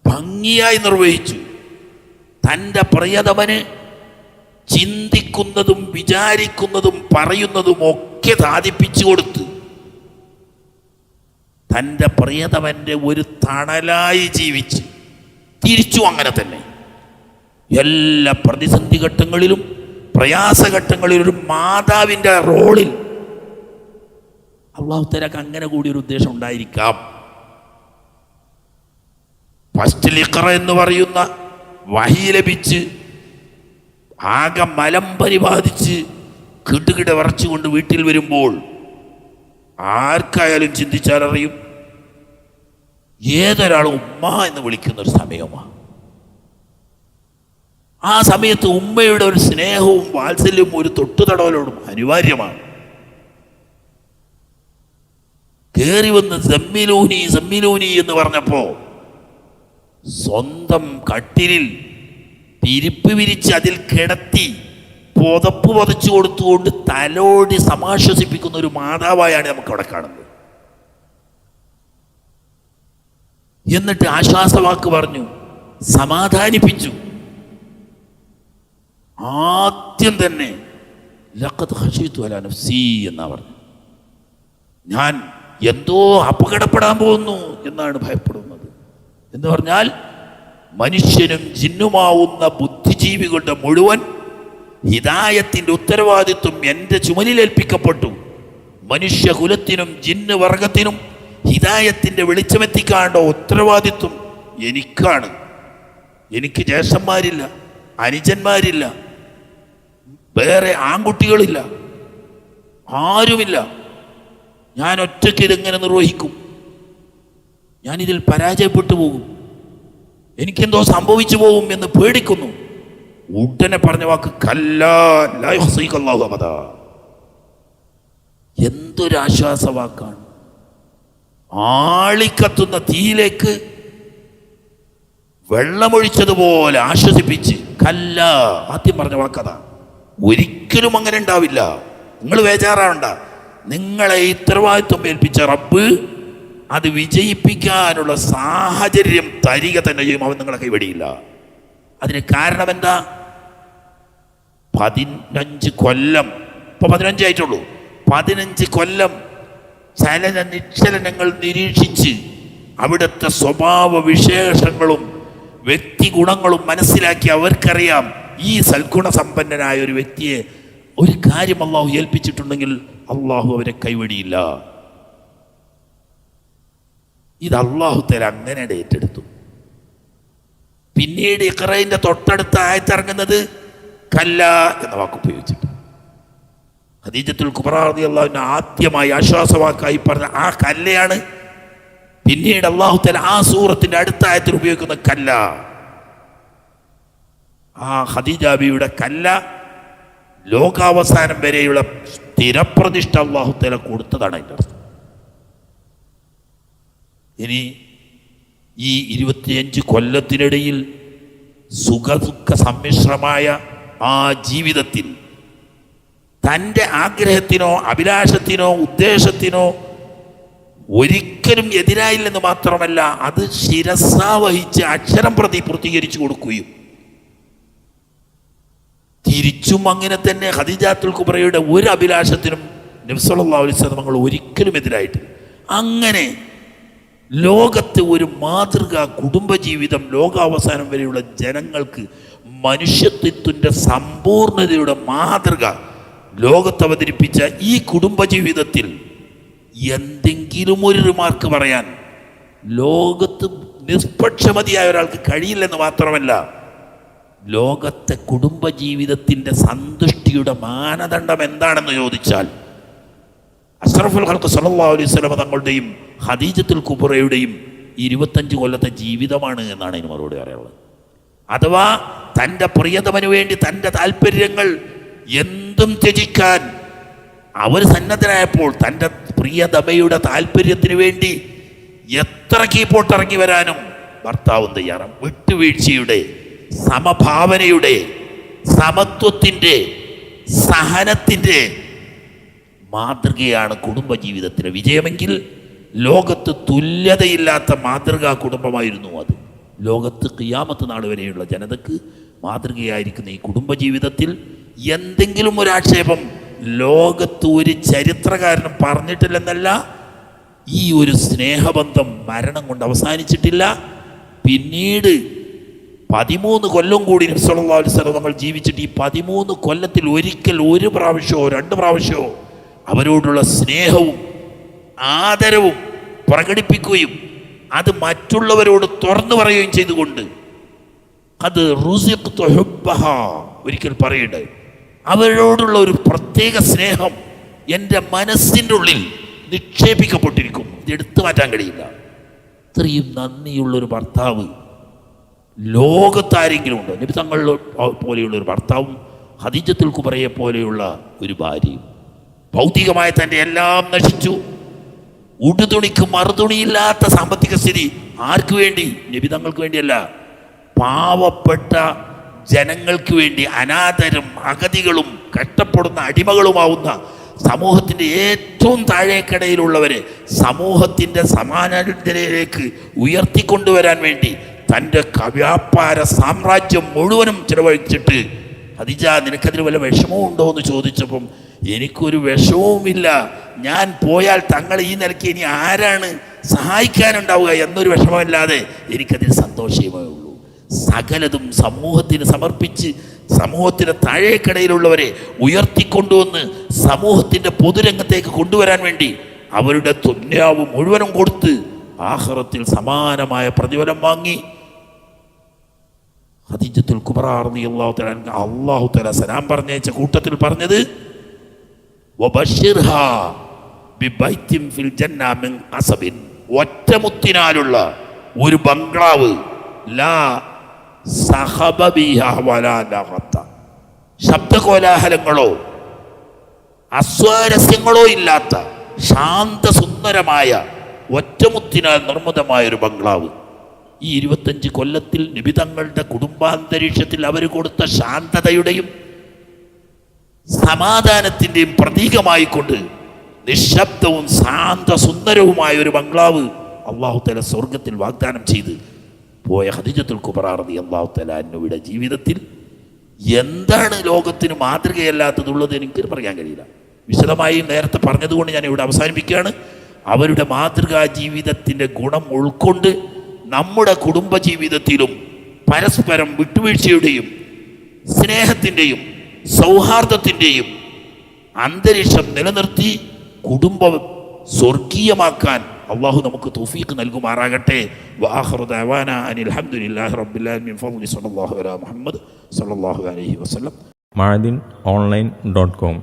ഭംഗിയായി നിർവഹിച്ചു. തൻ്റെ പ്രിയതമന് ചിന്തിക്കുന്നതും വിചാരിക്കുന്നതും പറയുന്നതും ഒക്കെ സാധിപ്പിച്ചു കൊടുത്ത് തൻ്റെ പ്രിയതമൻ്റെ ഒരു തണലായി ജീവിച്ച് തിരിച്ചു അങ്ങനെ തന്നെ എല്ലാ പ്രതിസന്ധി ഘട്ടങ്ങളിലും പ്രയാസഘട്ടങ്ങളിൽ ഒരു മാതാവിൻ്റെ റോളിൽ അള്ളാഹു തആലക്ക് അങ്ങനെ കൂടി ഒരു ഉദ്ദേശം ഉണ്ടായിരിക്കാം. ഫസ്റ്റിൽ ഇഖ്റ എന്ന് പറയുന്ന വഹി ലഭിച്ച് ആകെ മലം പരിപാലിച്ച് കിടുകിട വിറച്ചുകൊണ്ട് വീട്ടിൽ വരുമ്പോൾ ആർക്കായാലും ചിന്തിച്ചാലറിയും ഏതൊരാളും ഉമ്മ എന്ന് വിളിക്കുന്ന ഒരു സമയമാണ്. ആ സമയത്ത് ഉമ്മയുടെ ഒരു സ്നേഹവും വാത്സല്യവും ഒരു തൊട്ടുതടവലോടും അനിവാര്യമാണ്. കയറി വന്ന് സമ്മിലൂനി സമ്മിലൂനി എന്ന് പറഞ്ഞപ്പോ സ്വന്തം കട്ടിലിൽ വിരിപ്പ് വിരിച്ച് അതിൽ കിടത്തി പുതപ്പ് പുതച്ചു കൊടുത്തുകൊണ്ട് തലോടി സമാശ്വസിപ്പിക്കുന്ന ഒരു മാതാവായാണ് നമുക്ക് അവിടെ കാണുന്നത്. എന്നിട്ട് ആശ്വാസവാക്ക് പറഞ്ഞു, സമാധാനിപ്പിച്ചു. ആദ്യം തന്നെ ലഖദ് ഖശീതു അലാ നഫ്സി എന്നാ പറഞ്ഞു. ഞാൻ എന്തോ അപകടപ്പെടാൻ പോകുന്നു എന്നാണ് ഭയപ്പെടുന്നത്. എന്ന് പറഞ്ഞാൽ മനുഷ്യനും ജിന്നുമാവുന്ന ബുദ്ധിജീവികളുടെ മുഴുവൻ ഹിദായത്തിൻ്റെ ഉത്തരവാദിത്വം എൻ്റെ ചുമലിലേൽപ്പിക്കപ്പെട്ടു. മനുഷ്യകുലത്തിനും ജിന്ന് വർഗത്തിനും ഹിദായത്തിൻ്റെ വെളിച്ചമെത്തിക്കാണ്ട ഉത്തരവാദിത്വം എനിക്കാണ്. എനിക്ക് ജ്യേഷ്ഠന്മാരില്ല, അനുജന്മാരില്ല, വേറെ ആൺകുട്ടികളില്ല, ആരുമില്ല. ഞാൻ ഒറ്റയ്ക്ക് ഇതെങ്ങനെ നിർവഹിക്കും? ഞാനിതിൽ പരാജയപ്പെട്ടു പോകും, എനിക്കെന്തോ സംഭവിച്ചു പോകും എന്ന് പേടിക്കുന്നു. ഉടനെ പറഞ്ഞ വാക്ക് കല്ലാ ലാ യുഹ്സികല്ലാഹു അബദാ. എന്തൊരാശ്വാസവാക്കാണ്! ആളിക്കത്തുന്ന തീയിലേക്ക് വെള്ളമൊഴിച്ചതുപോലെ ആശ്വസിപ്പിച്ച് കല്ല. ആദ്യം പറഞ്ഞ വാക്കതാ. ഒരിക്കലും അങ്ങനെ ഉണ്ടാവില്ല, നിങ്ങൾ ബേജാറാവണ്ട. നിങ്ങളെ ഉത്തരവാദിത്വം ഏൽപ്പിച്ച റബ്ബ് അത് വിജയിപ്പിക്കാനുള്ള സാഹചര്യം തരിക തന്നെ ചെയ്യും. അവൻ നിങ്ങളെ കൈവടിയില്ല. അതിന് കാരണം എന്താ? 15 കൊല്ലം, ഇപ്പൊ 15 ആയിട്ടുള്ളൂ. 15 കൊല്ലം ചലന നിശ്ചലനങ്ങൾ നിരീക്ഷിച്ച് അവിടുത്തെ സ്വഭാവ വിശേഷങ്ങളും വ്യക്തി ഗുണങ്ങളും മനസ്സിലാക്കി അവർക്കറിയാം ഈ സൽഗുണ സമ്പന്നനായ ഒരു വ്യക്തിയെ ഒരു കാര്യം അള്ളാഹു ഏൽപ്പിച്ചിട്ടുണ്ടെങ്കിൽ അള്ളാഹു അവരെ കൈവടിയില്ല. ഇത് അള്ളാഹു തആല അങ്ങനെ ഏറ്റെടുത്തു. പിന്നീട് ഇഖ്റയിന്റെ തൊട്ടടുത്ത ആയത്തിറങ്ങുന്നത് കല്ല എന്ന വാക്ക് ഉപയോഗിച്ചിട്ട് ഖദീജത്തുൽ കുബ്ര റളിയല്ലാഹു അൻഹ ആദ്യമായി ആശ്വാസവാക്കായി പറഞ്ഞ ആ കല്ലയാണ് പിന്നീട് അള്ളാഹു തആല ആ സൂറത്തിന്റെ അടുത്ത ആയത്തിൽ ഉപയോഗിക്കുന്ന കല്ല. ആ ഖദീജ ബിയുടെ കല്ല ലോകാവസാനം വരെയുള്ള സ്ഥിരപ്രതിഷ്ഠ അള്ളാഹു തആല കൊടുത്തതാണ് അതിൻ്റെ അർത്ഥം. ഇനി ഈ 25 കൊല്ലത്തിനിടയിൽ സുഖദുഃഖ സമ്മിശ്രമായ ആ ജീവിതത്തിൽ തൻ്റെ ആഗ്രഹത്തിനോ അഭിലാഷത്തിനോ ഉദ്ദേശത്തിനോ ഒരിക്കലും എതിരായില്ലെന്ന് മാത്രമല്ല, അത് ശിരസാ വഹിച്ച് അക്ഷരം പ്രതി പൂർത്തീകരിച്ചു കൊടുക്കുകയും തിരിച്ചും അങ്ങനെ തന്നെ ഖദീജത്തുൽ കുബ്രയുടെ ഒരു അഭിലാഷത്തിനും നബി സല്ലല്ലാഹു അലൈഹി വസല്ലം തങ്ങൾ ഒരിക്കലും എതിരായിട്ടില്ല. അങ്ങനെ ലോകത്തെ ഒരു മാതൃക കുടുംബജീവിതം ലോകാവസാനം വരെയുള്ള ജനങ്ങൾക്ക് മനുഷ്യത്വത്തിൻ്റെ സമ്പൂർണതയുടെ മാതൃക ലോകത്ത് അവതരിപ്പിച്ച ഈ കുടുംബജീവിതത്തിൽ എന്തെങ്കിലും ഒരു റിമാർക്ക് പറയാൻ ലോകത്ത് നിഷ്പക്ഷമതിയായ ഒരാൾക്ക് കഴിയില്ലെന്ന് മാത്രമല്ല, ലോകത്തെ കുടുംബജീവിതത്തിൻ്റെ സന്തുഷ്ടിയുടെ മാനദണ്ഡം എന്താണെന്ന് ചോദിച്ചാൽ അഷ്റഫുൽ ഖൽഖ് സല്ലല്ലാഹു അലൈഹി വസല്ലം തങ്ങളുടെയും ഖദീജത്തുൽ കുബ്രയുടെയും 25 കൊല്ലത്തെ ജീവിതമാണ് എന്നാണ് ഇതിന് മറുപടി പറയാനുള്ളത്. അഥവാ തൻ്റെ പ്രിയതമന് വേണ്ടി തൻ്റെ താല്പര്യങ്ങൾ എന്തും ത്യജിക്കാൻ അവർ സന്നദ്ധരായപ്പോൾ തൻ്റെ പ്രിയതമയുടെ താല്പര്യത്തിന് വേണ്ടി എത്ര കീഴ്പോട്ടിറങ്ങി വരാനും ഭർത്താവും തയ്യാറാണ്. വിട്ടുവീഴ്ചയുടെ, സമഭാവനയുടെ, സമത്വത്തിൻ്റെ, സഹനത്തിൻ്റെ മാതൃകയാണ് കുടുംബജീവിതത്തിലെ വിജയമെങ്കിൽ ലോകത്ത് തുല്യതയില്ലാത്ത മാതൃകാ കുടുംബമായിരുന്നു അത്. ലോകത്ത് ഖിയാമത്ത് നാൾ വരെയുള്ള ജനതക്ക് മാതൃകയായിരിക്കുന്ന ഈ കുടുംബജീവിതത്തിൽ എന്തെങ്കിലും ഒരാക്ഷേപം ലോകത്ത് ഒരു ചരിത്രകാരനും പറഞ്ഞിട്ടില്ലെന്നല്ല, ഈ ഒരു സ്നേഹബന്ധം മരണം കൊണ്ട് അവസാനിച്ചിട്ടില്ല. പിന്നീട് 13 കൊല്ലം കൂടി നബി സല്ലല്ലാഹു അലൈഹി വസല്ലം നമ്മൾ ജീവിച്ചിട്ട് ഈ 13 കൊല്ലത്തിൽ ഒരിക്കൽ ഒരു പ്രാവശ്യമോ 2 പ്രാവശ്യമോ അവരോടുള്ള സ്നേഹവും ആദരവും പ്രകടിപ്പിക്കുകയും അത് മറ്റുള്ളവരോട് തുറന്നു പറയുകയും ചെയ്തുകൊണ്ട് അത് റുസിഖ്തു ഹുബ്ബഹ ഒരിക്കൽ പറയട്ടെ, അവരോടുള്ള ഒരു പ്രത്യേക സ്നേഹം എൻ്റെ മനസ്സിൻ്റെ ഉള്ളിൽ നിക്ഷേപിക്കപ്പെട്ടിരിക്കും. ഇത് എടുത്തു മാറ്റാൻ കഴിയില്ല. ഇത്രയും നന്ദിയുള്ളൊരു ഭർത്താവ് ലോകത്താരെങ്കിലും ഉണ്ടോ? നബി തങ്ങൾ പോലെയുള്ള ഒരു ഭർത്താവും ഖദീജത്തുൽ കുബ്രയെ പോലെയുള്ള ഒരു ഭാര്യയും. ഭൗതികമായ തൻ്റെ എല്ലാം നശിച്ചു, ഉടുതുണിക്ക് മറുതുണിയില്ലാത്ത സാമ്പത്തിക സ്ഥിതി. ആർക്ക് വേണ്ടി? നബി തങ്ങൾക്ക് വേണ്ടിയല്ല, പാവപ്പെട്ട ജനങ്ങൾക്ക് വേണ്ടി, അനാഥരും അഗതികളും കഷ്ടപ്പെടുന്ന അടിമകളുമാവുന്ന സമൂഹത്തിൻ്റെ ഏറ്റവും താഴേക്കടയിലുള്ളവരെ സമൂഹത്തിൻ്റെ സമാനതയിലേക്ക് ഉയർത്തിക്കൊണ്ടുവരാൻ വേണ്ടി തൻ്റെ വ്യാപാര സാമ്രാജ്യം മുഴുവനും ചിലവഴിച്ചിട്ട്, ഖദീജ നിനക്കതിൽ വല്ല വിഷമവും ഉണ്ടോ എന്ന് ചോദിച്ചപ്പം എനിക്കൊരു വിഷമവുമില്ല, ഞാൻ പോയാൽ തങ്ങൾ ഈ നിലയ്ക്ക് ഇനി ആരാണ് സഹായിക്കാനുണ്ടാവുക എന്നൊരു വിഷമമില്ലാതെ എനിക്കതിൽ സന്തോഷമേ ഉള്ളൂ. സകലതും സമൂഹത്തിന് സമർപ്പിച്ച് സമൂഹത്തിൻ്റെ താഴേക്കടയിലുള്ളവരെ ഉയർത്തിക്കൊണ്ടുവന്ന് സമൂഹത്തിൻ്റെ പൊതുരംഗത്തേക്ക് കൊണ്ടുവരാൻ വേണ്ടി അവരുടെ ദുനിയാവ് മുഴുവനും കൊടുത്ത് ആഖിറത്തിൽ സമാനമായ പ്രതിഫലം വാങ്ങി ഖദീജത്തുൽ കുബ്ര റളിയല്ലാഹു തആല അല്ലാഹു തആല സലാം പറഞ്ഞയച്ച കൂട്ടത്തിൽ പറഞ്ഞത് വബശിർഹാ ബിബൈത്തിൻ ഫിൽ ജന്ന മിൻ ഖസബിൻ, ഒറ്റമുത്തിനാലുള്ള ഒരു ബംഗ്ലാവ്, ലാ സഖബ ബിഹാ വലാ ലഗത, ശബ്ദകോലാഹലങ്ങളോ അസ്വാരസ്യങ്ങളോ ഇല്ലാത്ത ശാന്തസുന്ദരമായ ഒറ്റമുത്തിനാൽ നിർമ്മിതമായൊരു ബംഗ്ലാവ്. ഈ 25 കൊല്ലത്തിൽ നബി തങ്ങളുടെ കുടുംബാന്തരീക്ഷത്തിൽ അവർ കൊടുത്ത ശാന്തതയുടെയും സമാധാനത്തിൻ്റെയും പ്രതീകമായിക്കൊണ്ട് നിശബ്ദവും ശാന്തസുന്ദരവുമായ ഒരു ബംഗ്ലാവ് അല്ലാഹു തആല സ്വർഗത്തിൽ വാഗ്ദാനം ചെയ്ത് പോയ ഖദീജത്തുൽ കുബ്ര റളിയല്ലാഹു തആല അൻഹയുടെ ജീവിതത്തിൽ എന്താണ് ലോകത്തിന് മാതൃകയല്ലാത്തതുള്ളത് എനിക്ക് പറയാൻ കഴിയില്ല. വിശദമായി നേരത്തെ പറഞ്ഞതുകൊണ്ട് ഞാൻ ഇവിടെ അവസാനിപ്പിക്കുകയാണ്. അവരുടെ മാതൃകാ ജീവിതത്തിൻ്റെ ഗുണം ഉൾക്കൊണ്ട് നമ്മുടെ കുടുംബജീവിതത്തിലും പരസ്പരം വിട്ടുവീഴ്ചയുടെയും സ്നേഹത്തിൻ്റെയും സൗഹാർദ്ദത്തിൻ്റെയും അന്തരീക്ഷം നിലനിർത്തി കുടുംബം സ്വർഗീയമാക്കാൻ അള്ളാഹു നമുക്ക് തൗഫീഖ് നൽകുമാറാകട്ടെ. വആഖിറു ദഅവാനാ അനിൽ ഹംദുലില്ലാഹി റബ്ബിൽ ആലമീൻ. ഫളി സ്വല്ലല്ലാഹു അലാ മുഹമ്മദ് സ്വല്ലല്ലാഹു അലൈഹി വസല്ലം. ma'adin online.com